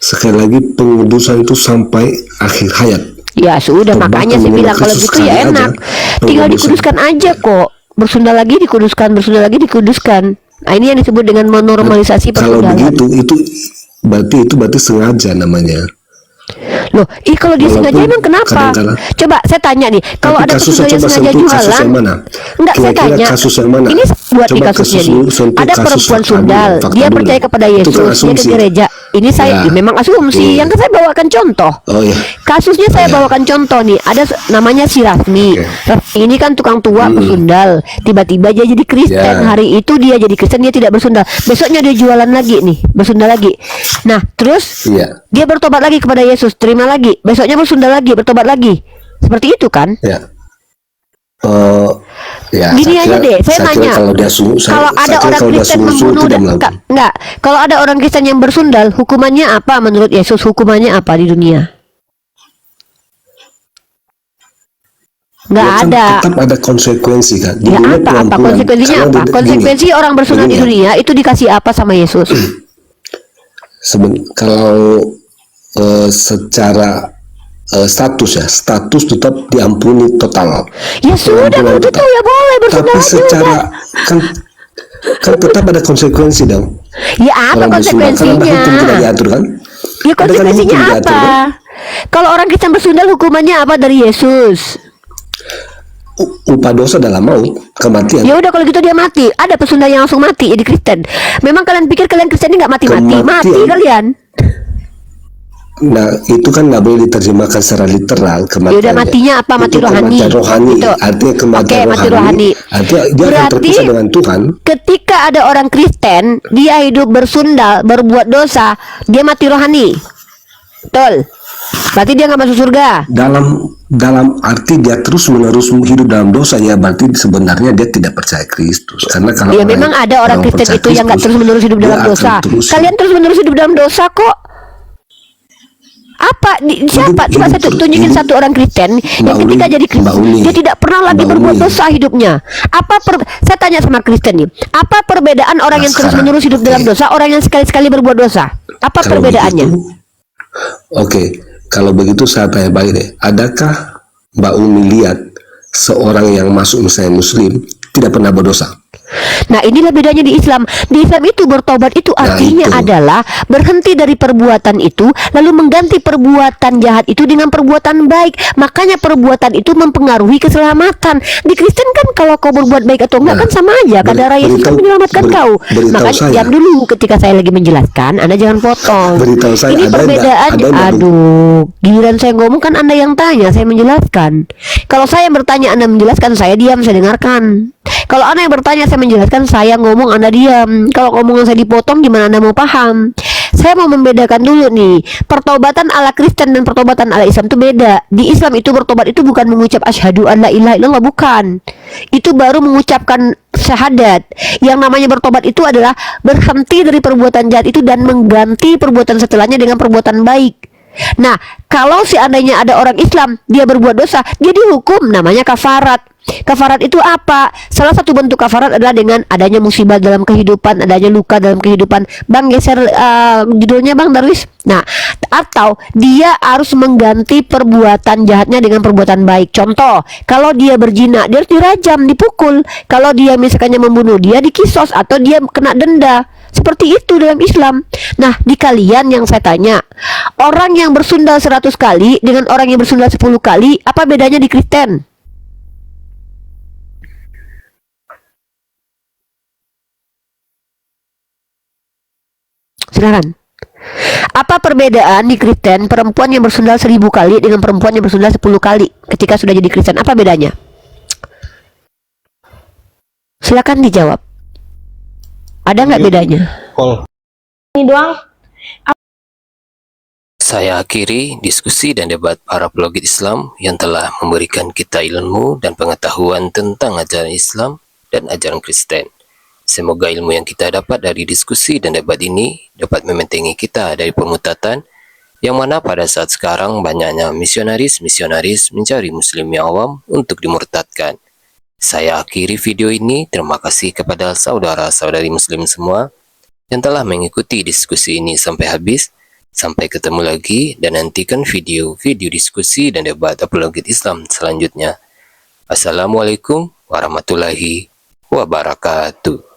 Speaker 10: Sekali lagi pengudusan itu sampai akhir hayat.
Speaker 1: Ya sudah, makanya saya bilang kalau gitu ya enak, tinggal dikuduskan aja kok. Bersundal lagi dikuduskan, bersundal lagi dikuduskan. Nah ini yang disebut dengan menormalisasi
Speaker 10: Kalau
Speaker 1: persundalan.
Speaker 10: begitu itu berarti sengaja namanya.
Speaker 1: Loh, kalau dia sengaja emang kenapa? Coba saya tanya nih, kalau ada pesundal yang sengaja jualan, enggak, saya tanya,
Speaker 10: kasus yang mana?
Speaker 1: ini buat di
Speaker 10: Coba
Speaker 1: kasusnya
Speaker 10: kasus
Speaker 1: nih, ada
Speaker 10: kasus
Speaker 1: perempuan
Speaker 10: fakta
Speaker 1: sundal,
Speaker 10: dulu,
Speaker 1: dia
Speaker 10: fakta
Speaker 1: percaya
Speaker 10: dulu.
Speaker 1: kepada
Speaker 10: Itu
Speaker 1: Yesus,
Speaker 10: kan
Speaker 1: dia ke
Speaker 10: asumsi.
Speaker 1: gereja. Ini saya
Speaker 10: Ya.
Speaker 1: memang asumsi, yang saya bawakan contoh.
Speaker 10: Oh ya.
Speaker 1: Kasusnya saya bawakan contoh nih, ada namanya si Rasmi. Rasmi ini kan tukang tua bersundal, tiba-tiba dia jadi Kristen.
Speaker 10: Ya.
Speaker 1: Hari itu dia jadi Kristen, dia tidak bersundal. Besoknya dia jualan lagi nih, bersundal lagi. Nah, terus
Speaker 10: Iya.
Speaker 1: dia bertobat lagi kepada Yesus, terima lagi. Besoknya bersundal lagi, bertobat lagi. Seperti itu kan?
Speaker 10: Ya. Ya,
Speaker 1: Gini aja deh, saya nanya,
Speaker 10: kalau
Speaker 1: ada orang Kristen membunuh dan enggak, kalau ada orang Kristen yang bersundal, hukumannya apa menurut Yesus? Hukumannya apa di dunia? Nggak
Speaker 10: kan
Speaker 1: ada.
Speaker 10: Tetap ada konsekuensi kan. Di
Speaker 1: Ya
Speaker 10: dunia
Speaker 1: apa
Speaker 10: pelan-pelan.
Speaker 1: konsekuensinya
Speaker 10: Kalau
Speaker 1: apa?
Speaker 10: di-
Speaker 1: Konsekuensi orang bersundal di dunia itu dikasih apa sama Yesus?
Speaker 10: Kalau secara status tetap diampuni total.
Speaker 1: Ya sudah, kalau gitu ya boleh bersundal
Speaker 10: Tapi secara
Speaker 1: juga.
Speaker 10: kan tetap ada konsekuensi dong.
Speaker 1: Ya apa
Speaker 10: Orang bersundal, kan ada hukum tidak
Speaker 1: konsekuensinya?
Speaker 10: diatur kan?
Speaker 1: Ya
Speaker 10: Ada kan
Speaker 1: konsekuensinya
Speaker 10: hukum diatur,
Speaker 1: apa?
Speaker 10: kan?
Speaker 1: Kalau orang Kristen bersundal hukumannya apa dari Yesus?
Speaker 10: Upah dosa dalam maut, kematian.
Speaker 1: Ya udah kalau gitu dia mati. Ada pesundal yang langsung mati jadi Kristen. Memang kalian pikir kalian Kristen ini nggak mati-mati? Mati kalian.
Speaker 10: Nah, itu kan nggak boleh diterjemahkan secara literal kematian.
Speaker 1: Ya udah, matinya apa? Mati
Speaker 10: Itu
Speaker 1: rohani.
Speaker 10: Kematian rohani.
Speaker 1: Gitu.
Speaker 10: Artinya kematian
Speaker 1: Oke, mati rohani.
Speaker 10: Artinya dia akan
Speaker 1: Berarti
Speaker 10: terpisah dengan Tuhan.
Speaker 1: ketika ada orang Kristen, dia hidup bersundal, berbuat dosa, dia mati rohani. Betul. Berarti dia nggak masuk surga.
Speaker 10: Dalam arti dia terus menerus hidup dalam dosa, ya berarti sebenarnya dia tidak percaya Kristus. Karena kalau
Speaker 1: Ya memang ada orang Kristen
Speaker 10: percaya
Speaker 1: itu yang nggak
Speaker 10: Kristus,
Speaker 1: terus menerus hidup
Speaker 10: dia
Speaker 1: dalam
Speaker 10: akan
Speaker 1: dosa.
Speaker 10: terus
Speaker 1: Kalian terus menerus hidup dalam dosa kok. Apa siapa? Coba saya tunjukin satu orang Kristen yang ketika jadi Kristen dia tidak pernah lagi berbuat dosa hidupnya. Saya tanya sama Kristen nih, apa perbedaan orang yang terus menerus hidup dalam dosa, orang yang sekali-sekali berbuat dosa? Apa
Speaker 10: Kalau
Speaker 1: perbedaannya?
Speaker 10: Oke, kalau begitu saya tanya balik deh, adakah Mbak Umi lihat seorang yang masuk misalnya Muslim tidak pernah berdosa?
Speaker 1: Nah inilah bedanya di Islam. Di Islam itu bertobat itu artinya adalah berhenti dari perbuatan itu, lalu mengganti perbuatan jahat itu dengan perbuatan baik. Makanya perbuatan itu mempengaruhi keselamatan. Di Kristen kan kalau kau berbuat baik atau enggak kan sama aja. Kadar Yesus kan menyelamatkan kau. Makanya diam dulu ketika saya lagi menjelaskan, Anda jangan potong. Ini perbedaan. Aduh, giliran saya ngomong kan Anda yang tanya, saya menjelaskan. Kalau saya yang bertanya Anda menjelaskan, saya diam, saya dengarkan. Kalau Anda yang bertanya saya menjelaskan, saya ngomong Anda diam. Kalau omongan saya dipotong, gimana Anda mau paham? Saya mau membedakan dulu nih, pertobatan ala Kristen dan pertobatan ala Islam itu beda. Di Islam itu bertobat itu bukan mengucap asyhadu an la ilaha illallah, bukan. Itu baru mengucapkan syahadat. Yang namanya bertobat itu adalah berhenti dari perbuatan jahat itu dan mengganti perbuatan setelahnya dengan perbuatan baik. Nah, kalau seandainya ada orang Islam dia berbuat dosa, dia dihukum, namanya kafarat. Kafarat itu apa? Salah satu bentuk kafarat adalah dengan adanya musibah dalam kehidupan, adanya luka dalam kehidupan. Bang, geser judulnya Bang Darwis. Nah, atau dia harus mengganti perbuatan jahatnya dengan perbuatan baik. Contoh, kalau dia berzina, dia harus dirajam, dipukul. Kalau dia misalkannya membunuh, dia dikisos atau dia kena denda. Seperti itu dalam Islam. Nah, di kalian yang saya tanya, orang yang bersundal 100 kali dengan orang yang bersundal 10 kali, apa bedanya di Kristen? Silakan. Apa perbedaan di Kristen perempuan yang bersundal 1000 kali dengan perempuan yang bersundal 10 kali ketika sudah jadi Kristen? Apa bedanya? Silakan dijawab. Ada nggak bedanya?
Speaker 5: Ini doang.
Speaker 3: Saya akhiri diskusi dan debat para apologet Islam yang telah memberikan kita ilmu dan pengetahuan tentang ajaran Islam dan ajaran Kristen. Semoga ilmu yang kita dapat dari diskusi dan debat ini dapat membentengi kita dari pemutatan yang mana pada saat sekarang banyaknya misionaris-misionaris mencari muslim yang awam untuk dimurtadkan. Saya akhiri video ini. Terima kasih kepada saudara-saudari muslim semua yang telah mengikuti diskusi ini sampai habis. Sampai ketemu lagi dan nantikan video-video diskusi dan debat apologet Islam selanjutnya. Assalamualaikum warahmatullahi wabarakatuh.